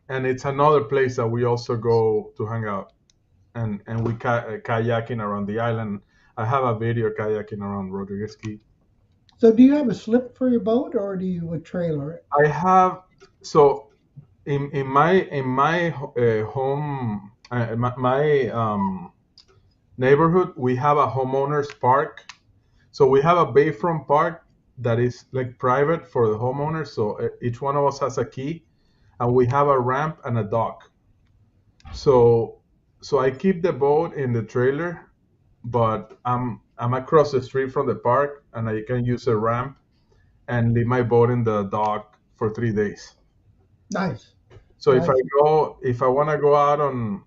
and it's another place that we also go to hang out and we kayaking around the island. I have a video kayaking around Rodriguez Key. So, do you have a slip for your boat, or do you trailer it? I have so in my home my neighborhood we have a homeowners park. So we have a bayfront park that is like private for the homeowners. So each one of us has a key, and we have a ramp and a dock. So I keep the boat in the trailer, but I'm across the street from the park, and I can use a ramp and leave my boat in the dock for 3 days. Nice. So Nice. if I want to go out on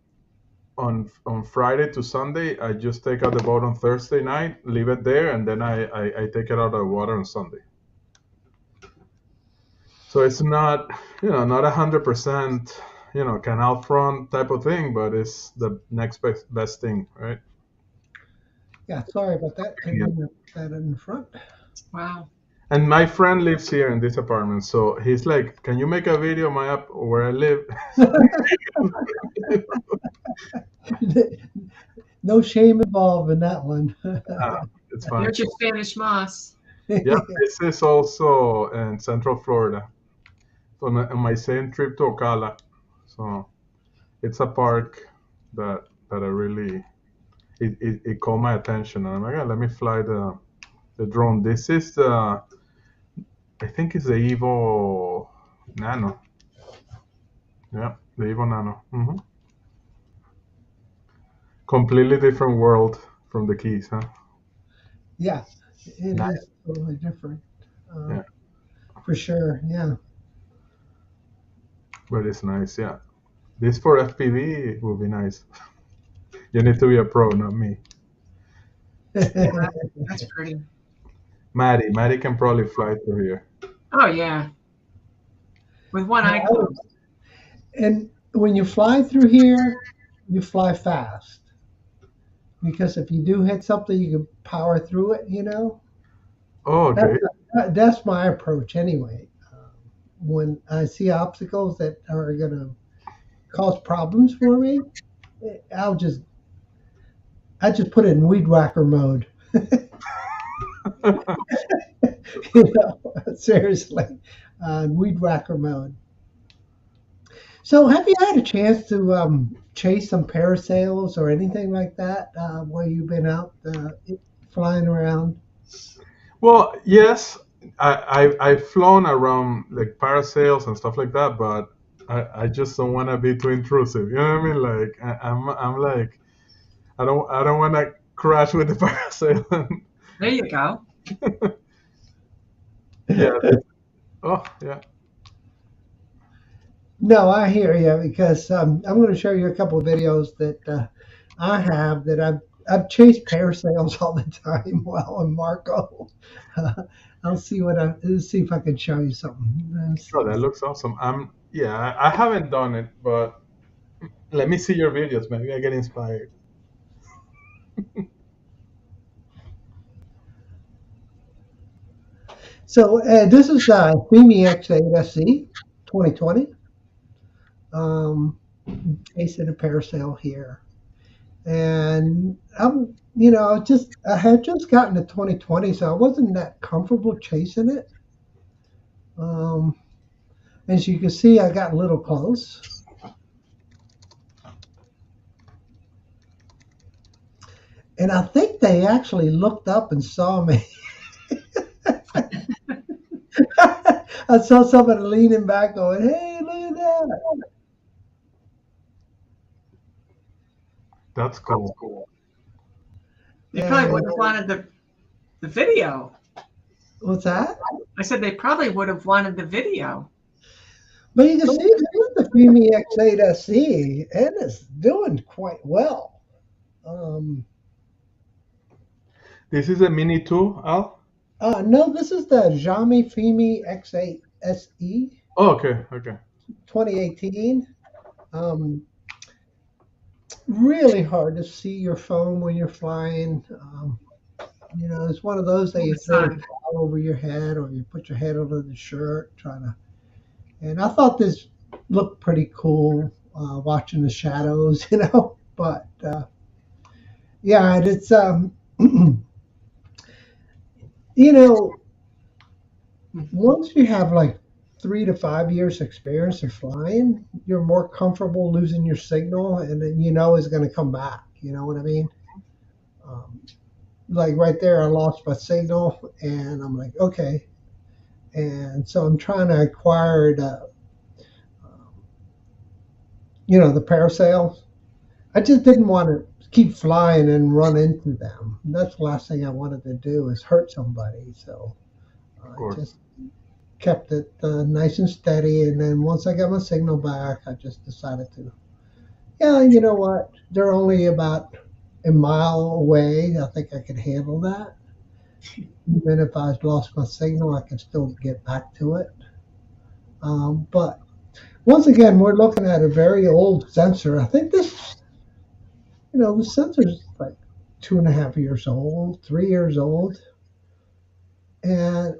Friday to Sunday, I just take out the boat on Thursday night, leave it there, and then I take it out of the water on Sunday. So it's not not 100% canal front type of thing, but it's the next best thing, right? Yeah, sorry about that. I Yeah. didn't put that in front. Wow. And my friend lives here in this apartment, so he's like, "Can you make a video of my up where I live?" No shame involved in that one. It's fine. There's your Spanish moss. Yeah, this is also in Central Florida on my same trip to Ocala. So it's a park that I really it caught my attention, and I'm like, "Yeah, let me fly the drone." This is I think it's the Evo Nano. Yeah, the Evo Nano. Completely different world from the keys, huh? Yeah, it Nice. is totally different. Uh, Yeah, for sure. Yeah. but it's nice. Yeah, this for FPV would be nice. You need to be a pro, not me. Yeah, that's pretty. Maddie can probably fly through here. Oh yeah, with one eye closed. And when you fly through here, you fly fast because if you do hit something, you can power through it. Oh, That's okay. that's my approach anyway. When I see obstacles that are going to cause problems for me, I'll just I just put it in weed whacker mode. Seriously, weed whacker mode. So, have you had a chance to chase some parasails or anything like that while you've been out flying around? Well, yes, I've flown around like parasails and stuff like that, but I just don't want to be too intrusive. You know what I mean? Like I'm like I don't want to crash with the parasail. There you go. Yeah. Oh, yeah. No, I hear you because I'm going to show you a couple of videos that I have that I've chased parasails all the time while in Marco. Let's see if I can show you something. Oh, that looks awesome. Yeah, I haven't done it, but let me see your videos. Maybe I get inspired. So this is Fimi X8 SE 2020. Chasing a parasail here, and I had just gotten to 2020, so I wasn't that comfortable chasing it. Um, as you can see, I got a little close, and I think they actually looked up and saw me. I saw somebody leaning back, going, "Hey, look at that!" That's cool. They probably And would have wanted the video. what's that? I said they probably would have wanted the video. But you can see this is the Fimi X8 SE, and it's doing quite well. Um, This is a Mini 2, Al? no, this is the Xiaomi Fimi X8 SE Oh, okay. 2018. Um, really hard to see your phone when you're flying. It's one of those that you throw a towel over your head or you put your head under the shirt trying to. And I thought this looked pretty cool watching the shadows, But yeah, and it's you know, once you have like 3 to 5 years experience of flying, you're more comfortable losing your signal, and then it's going to come back. You know what I mean? Um, like right there, I lost my signal, and I'm like, okay. And so I'm trying to acquire the parasails. I just didn't want to keep flying and run into them. That's the last thing I wanted to do is hurt somebody. So Of I course. just kept it nice and steady. And then once I got my signal back, I just decided to, yeah, you know what? They're only about a mile away. I think I could handle that. Even if I lost my signal, I could still get back to it. But once again, we're looking at a very old sensor. I think the sensor's like 2.5 years old, 3 years old. And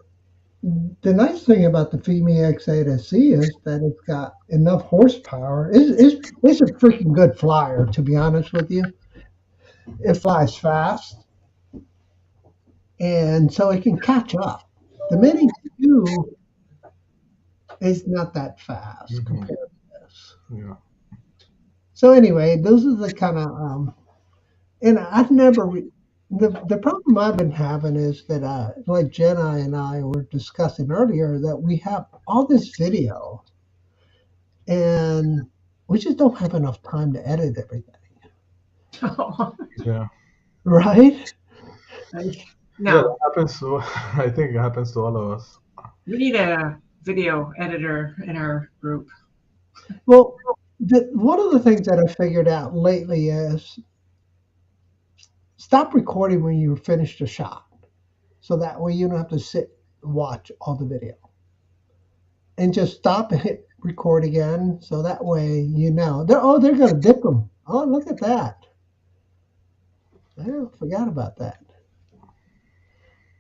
the nice thing about the Fimi X8 SE is that it's got enough horsepower. It's a freaking good flyer, to be honest with you. It flies fast, and so it can catch up. The Mini 2 is not that fast Mhm. compared to this. Yeah. So anyway, those are the kind of and I've never the problem I've been having is that like Jenna and I were discussing earlier that we have all this video and we just don't have enough time to edit everything, Yeah. right? Yeah, No, that happens to, I think it happens to all of us. we need a video editor in our group. Well, one of the things that I figured out lately is stop recording when you finish the shot, so that way you don't have to sit and watch all the video, and just stop and hit record again, so that way you know they're gonna dip them. Oh, look at that! I forgot about that.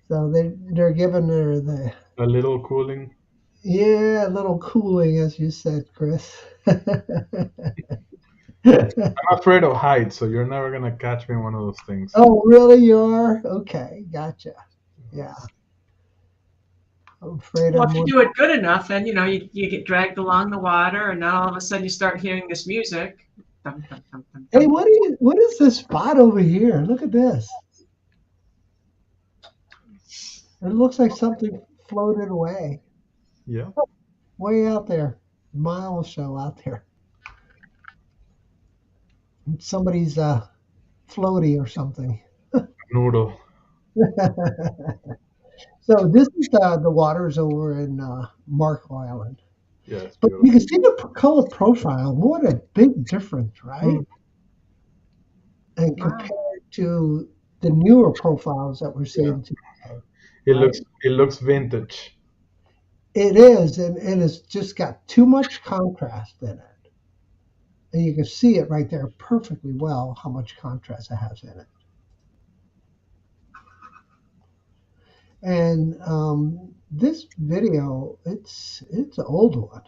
So they're giving her the A little cooling. yeah a little cooling, as you said, Chris. I'm afraid of heights, so you're never gonna catch me in one of those things. Oh, really? You are? Okay, gotcha. Yeah, I'm afraid Well, I'm if you one. do it good enough, then you get dragged along the water, and then all of a sudden you start hearing this music. Dum, dum, dum, dum, Hey, dum. what is this spot over here? Look at this. It looks like something floated away, Yeah. way out there, mile or so out there. Somebody's floaty or something. Noodle. So this is the waters over in Marco Island. Yeah, it's But you beautiful. can see the color profile. What a big difference, Mm, right? And Wow. compared to the newer profiles that we're yeah. seeing today, It right? looks vintage. It is, and it's just got too much contrast in it. And you can see it right there perfectly well how much contrast it has in it. And this video, it's an old one,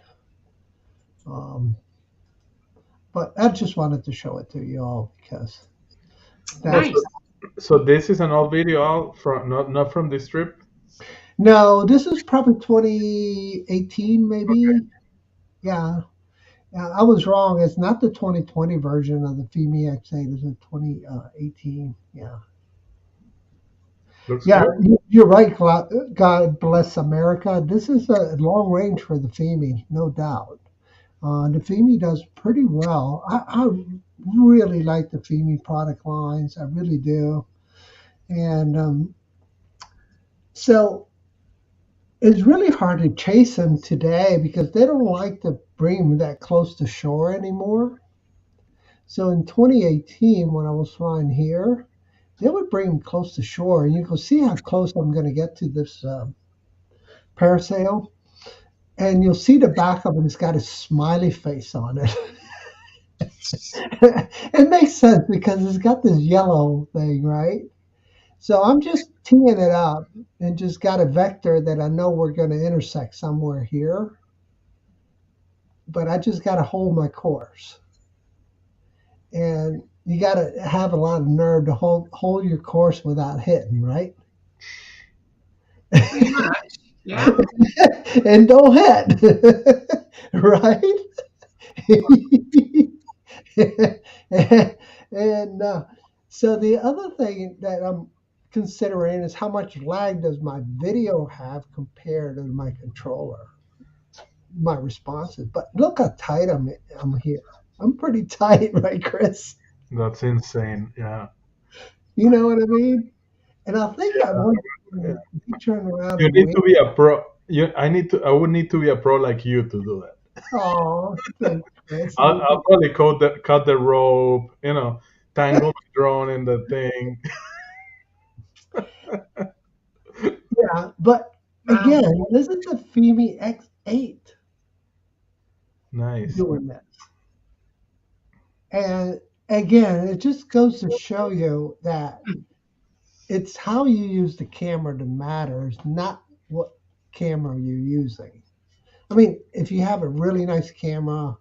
um, but I just wanted to show it to you all because Oh, that's Nice. so this is an old video from not from this trip. no, this is probably 2018 maybe. Yeah, yeah, I was wrong. It's not the 2020 version of the Fimi X8. It's a 2018. Yeah. Looks Yeah, good. you're right. God bless America. This is a long range for the Fimi, no doubt. The Fimi does pretty well. I really like the Fimi product lines. I really do. And so it's really hard to chase them today because they don't like to bring them that close to shore anymore. So in 2018, when I was flying here, they would bring them close to shore, and you can see how close I'm going to get to this parasail. And you'll see the back of it. It's got a smiley face on it. It makes sense because it's got this yellow thing, right? So I'm just teeing it up and just got a vector that I know we're going to intersect somewhere here, but I just got to hold my course. And you got to have a lot of nerve to hold your course without hitting, right? Pretty much. Yeah. And don't hit, right? And so the other thing that I'm considering is how much lag does my video have compared to my controller, my responses. But look how tight I'm here. I'm pretty tight, right, Chris? That's insane. Yeah. You know what I mean? And I think I Yeah. want Yeah. to turn around You and need wait. to be a pro. I would need to be a pro like you to do that. Oh, thanks, Chris. I'll probably cut the rope, tangle my drone in the thing. Yeah, but Wow. again, this is the Fimi X8 Nice. doing this. And again, it just goes to show you that it's how you use the camera that matters, not what camera you're using. I mean, if you have a really nice camera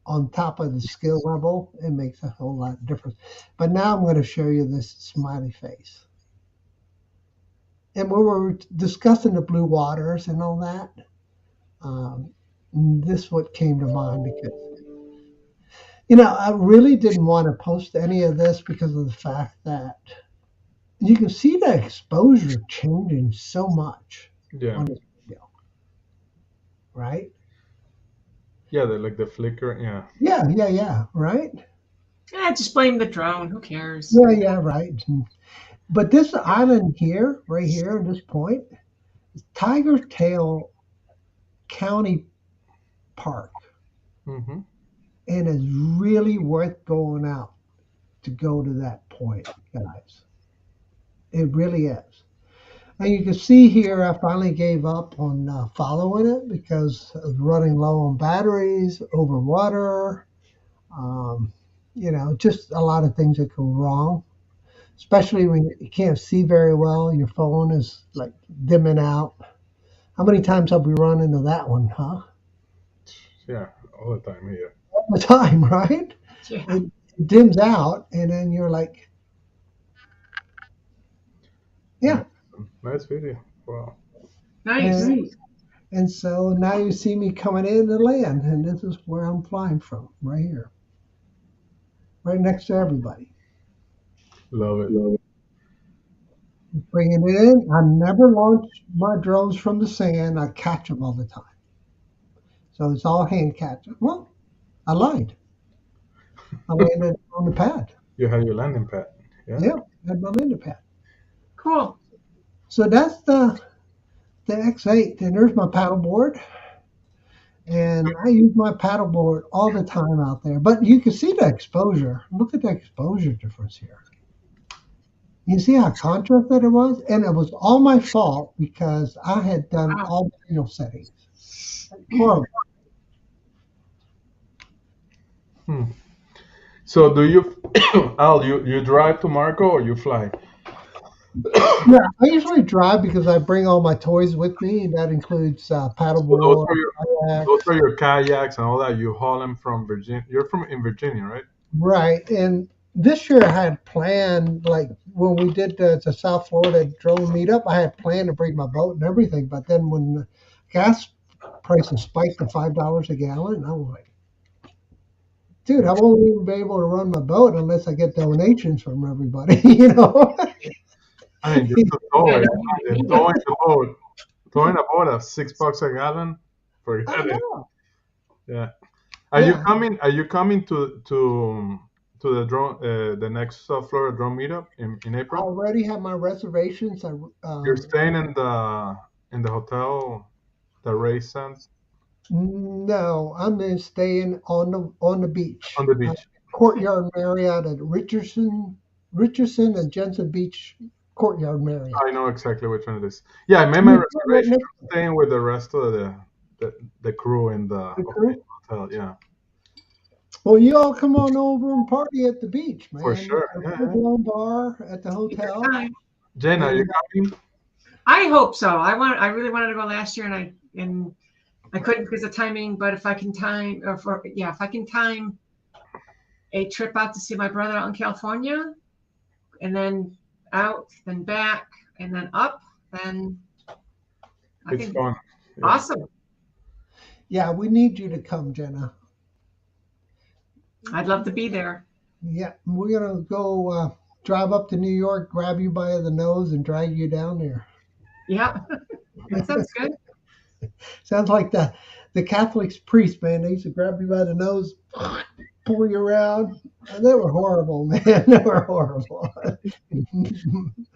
on top of the skill level, it makes a whole lot of difference. But now I'm going to show you this smiley face. And when we were discussing the blue waters and all that, um, this what came to mind because I really didn't want to post any of this because of the fact that you can see the exposure changing so much Yeah. on this video, right? Yeah, like the flicker. Yeah. Yeah, right? Just blame the drone. Who cares? Yeah, right. But this island here, right here at this point, Tiger Tail County Park, Mm-hmm. and it's really worth going out to go to that point, guys. It really is. And you can see here, I finally gave up on following it because I was running low on batteries, over water, um, just a lot of things that go wrong, especially when you can't see very well. Your phone is like dimming out. How many times have we run into that one, huh? Yeah, all the time here. All the time, right? Yeah. It dims out, and then you're like, Yeah. yeah. Nice video. Wow. Nice. And, and so now you see me coming in to land, and this is where I'm flying from, right here, right next to everybody. Love it. Bringing it in. I never launch my drones from the sand. I catch them all the time. So it's all hand catch. Well, I lied. I landed on the pad. You have your landing pad. Yeah. Yeah, I had my landing pad. Cool. So that's the X8, and there's my paddleboard. And I use my paddleboard all the time out there. But you can see the exposure. Look at the exposure difference here. You see how contrasted it was? And it was all my fault because I had done Wow. all manual settings. Horrible. Hmm. So do you, Al? You drive to Marco or you fly? Yeah, I usually drive because I bring all my toys with me, and that includes So paddleboard, kayak. those are your kayaks and all that. You haul them from Virginia. You're from in Virginia, right? Right. And this year I had planned, like when we did the South Florida drone meetup, I had planned to bring my boat and everything. But then when the gas prices spiked to $5 a gallon, I was like, dude, I won't even be able to run my boat unless I get donations from everybody, you know? I mean, just to tow it. And towing a boat at $6 a gallon. I Forget it. know. Yeah. Are you Yeah, coming? Are you coming to the drone the next Florida drone meetup in I April? already have my reservations. You're staying in the hotel that Ray sends No, I'm then staying on the beach. on the beach. Courtyard Marriott at Richardson and Jensen Beach Courtyard Marriott. I know exactly which one it is. Yeah, I made my Right reservation. next I'm staying with the rest of the crew in the to the crew. hotel. Yeah, Well, you all come on over and party at the beach, for man. We sure. got a Yeah, yeah. full-blown bar at the Good hotel, time. Jenna, are and you coming? I hope so. I really wanted to go last year, and I couldn't because of timing. But if I can time, if I can time a trip out to see my brother out in California, and then out, then back, and then up, then I It's think fun. Yeah. awesome. yeah, we need you to come, Jenna. I'd love to be there. Yeah, we're gonna go drive up to New York, grab you by the nose, and drag you down there. Yeah, that sounds good. Sounds like the Catholic priest, man. They used to grab you by the nose, pull you around. And they were horrible, man. They were horrible.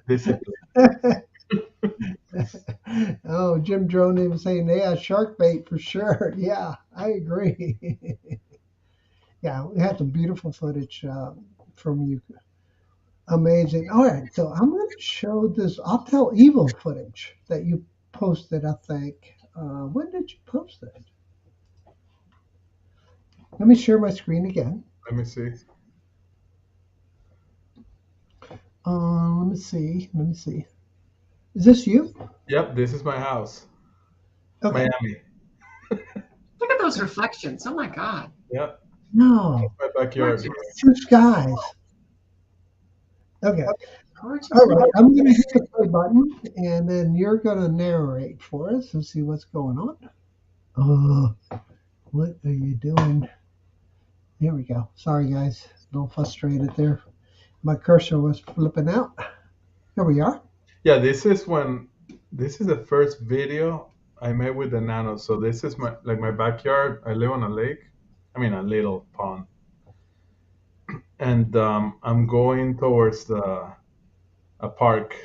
Discipline. Oh, Jim Drone was saying, yeah, shark bait for sure. Yeah, I agree. Yeah, we had some beautiful footage from you. Amazing. All right, so I'm going to show this Autel Evo footage that you posted, I think. When did you post it? Let me share my screen again. Let me see. Let me see. Let me see. Is this you? Yep, this is my house, Okay. Miami. Look at those reflections. Oh my God. Yep, No, my backyard. Gorgeous. two skies. Okay. Gorgeous. All right. I'm going to hit the play button, and then you're going to narrate for us and see what's going on. What are you doing? There we go. Sorry, guys. A little frustrated there. My cursor was flipping out. Here we are. Yeah, this is the first video I met with the nano. So this is my backyard. I live on a lake. I mean a little pond, and I'm going towards a park.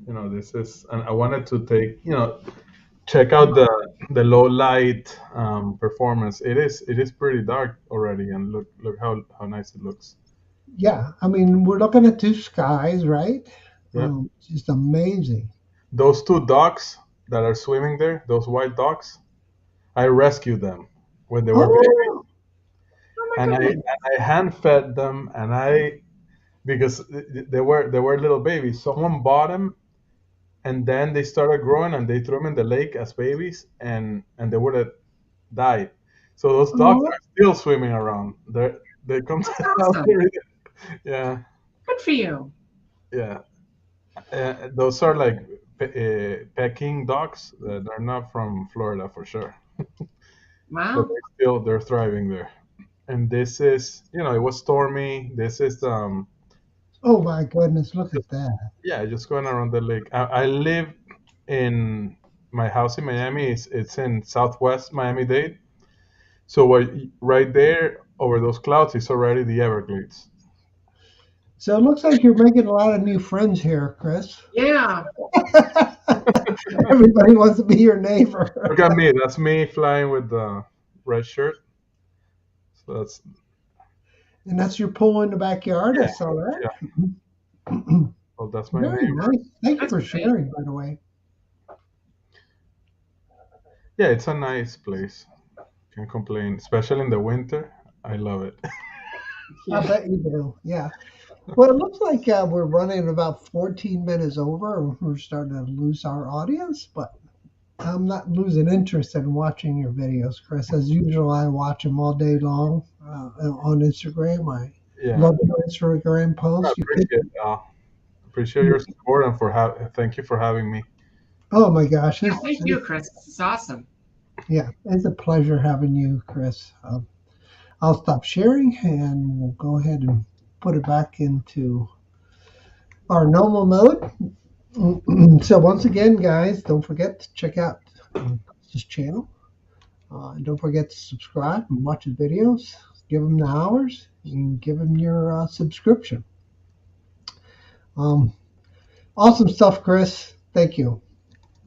This is, and I wanted to check out the low light performance. It is pretty dark already, and look how nice it looks. Yeah, I mean, we're looking at two skies, right? Yeah, Just amazing. those two dogs that are swimming there, those white dogs, I rescued them when they were babies, Oh, Oh my and I goodness. and I hand fed them, and because they were little babies. Someone bought them, and then they started growing, and they threw them in the lake as babies, and they would have died. So those dogs oh, are still swimming around. They come That's down awesome. there. Yeah, Good for you. yeah. Those are like Peking dogs. They're not from Florida for sure, but Wow. they're thriving there. And this is, it was stormy. This is oh my goodness, look just, at that. yeah, just going around the lake. I live in my house in Miami. It's in Southwest Miami-Dade. So right there over those clouds is already the Everglades. So it looks like you're making a lot of new friends here, Chris. Yeah. Everybody wants to be your neighbor. Look at me. That's me flying with the red shirt. So that's, And that's your pool in the backyard. I yeah, saw yeah. that. Well, that's my Very neighbor. nice. Thank you That's for great. sharing, by the way. Yeah, it's a nice place. Can't complain, especially in the winter. I love it. I bet you do. Yeah. Well, it looks like we're running about 14 minutes over. We're starting to lose our audience, but I'm not losing interest in watching your videos, Chris. As usual, I watch them all day long on Instagram. I Yeah, love your Instagram I posts. appreciate your support and thank you for having me. Oh my gosh, Yeah, thank you, Chris. This is awesome. yeah, it's a pleasure having you, Chris. I'll stop sharing and we'll go ahead and put it back into our normal mode. So once again, guys, don't forget to check out this channel. And don't forget to subscribe and watch his videos. Give him the hours and give him your subscription. Um, awesome stuff, Chris. Thank you.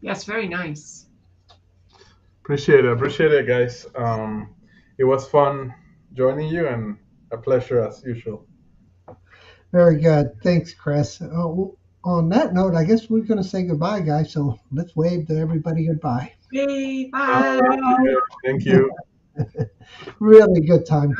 Yes, very nice. Appreciate it, guys. It was fun joining you and a pleasure as usual. Very good. Thanks, Chris. On that note, I guess we're going to say goodbye, guys. So let's wave to everybody goodbye. Hey, All bye. right, thank you. Really good time.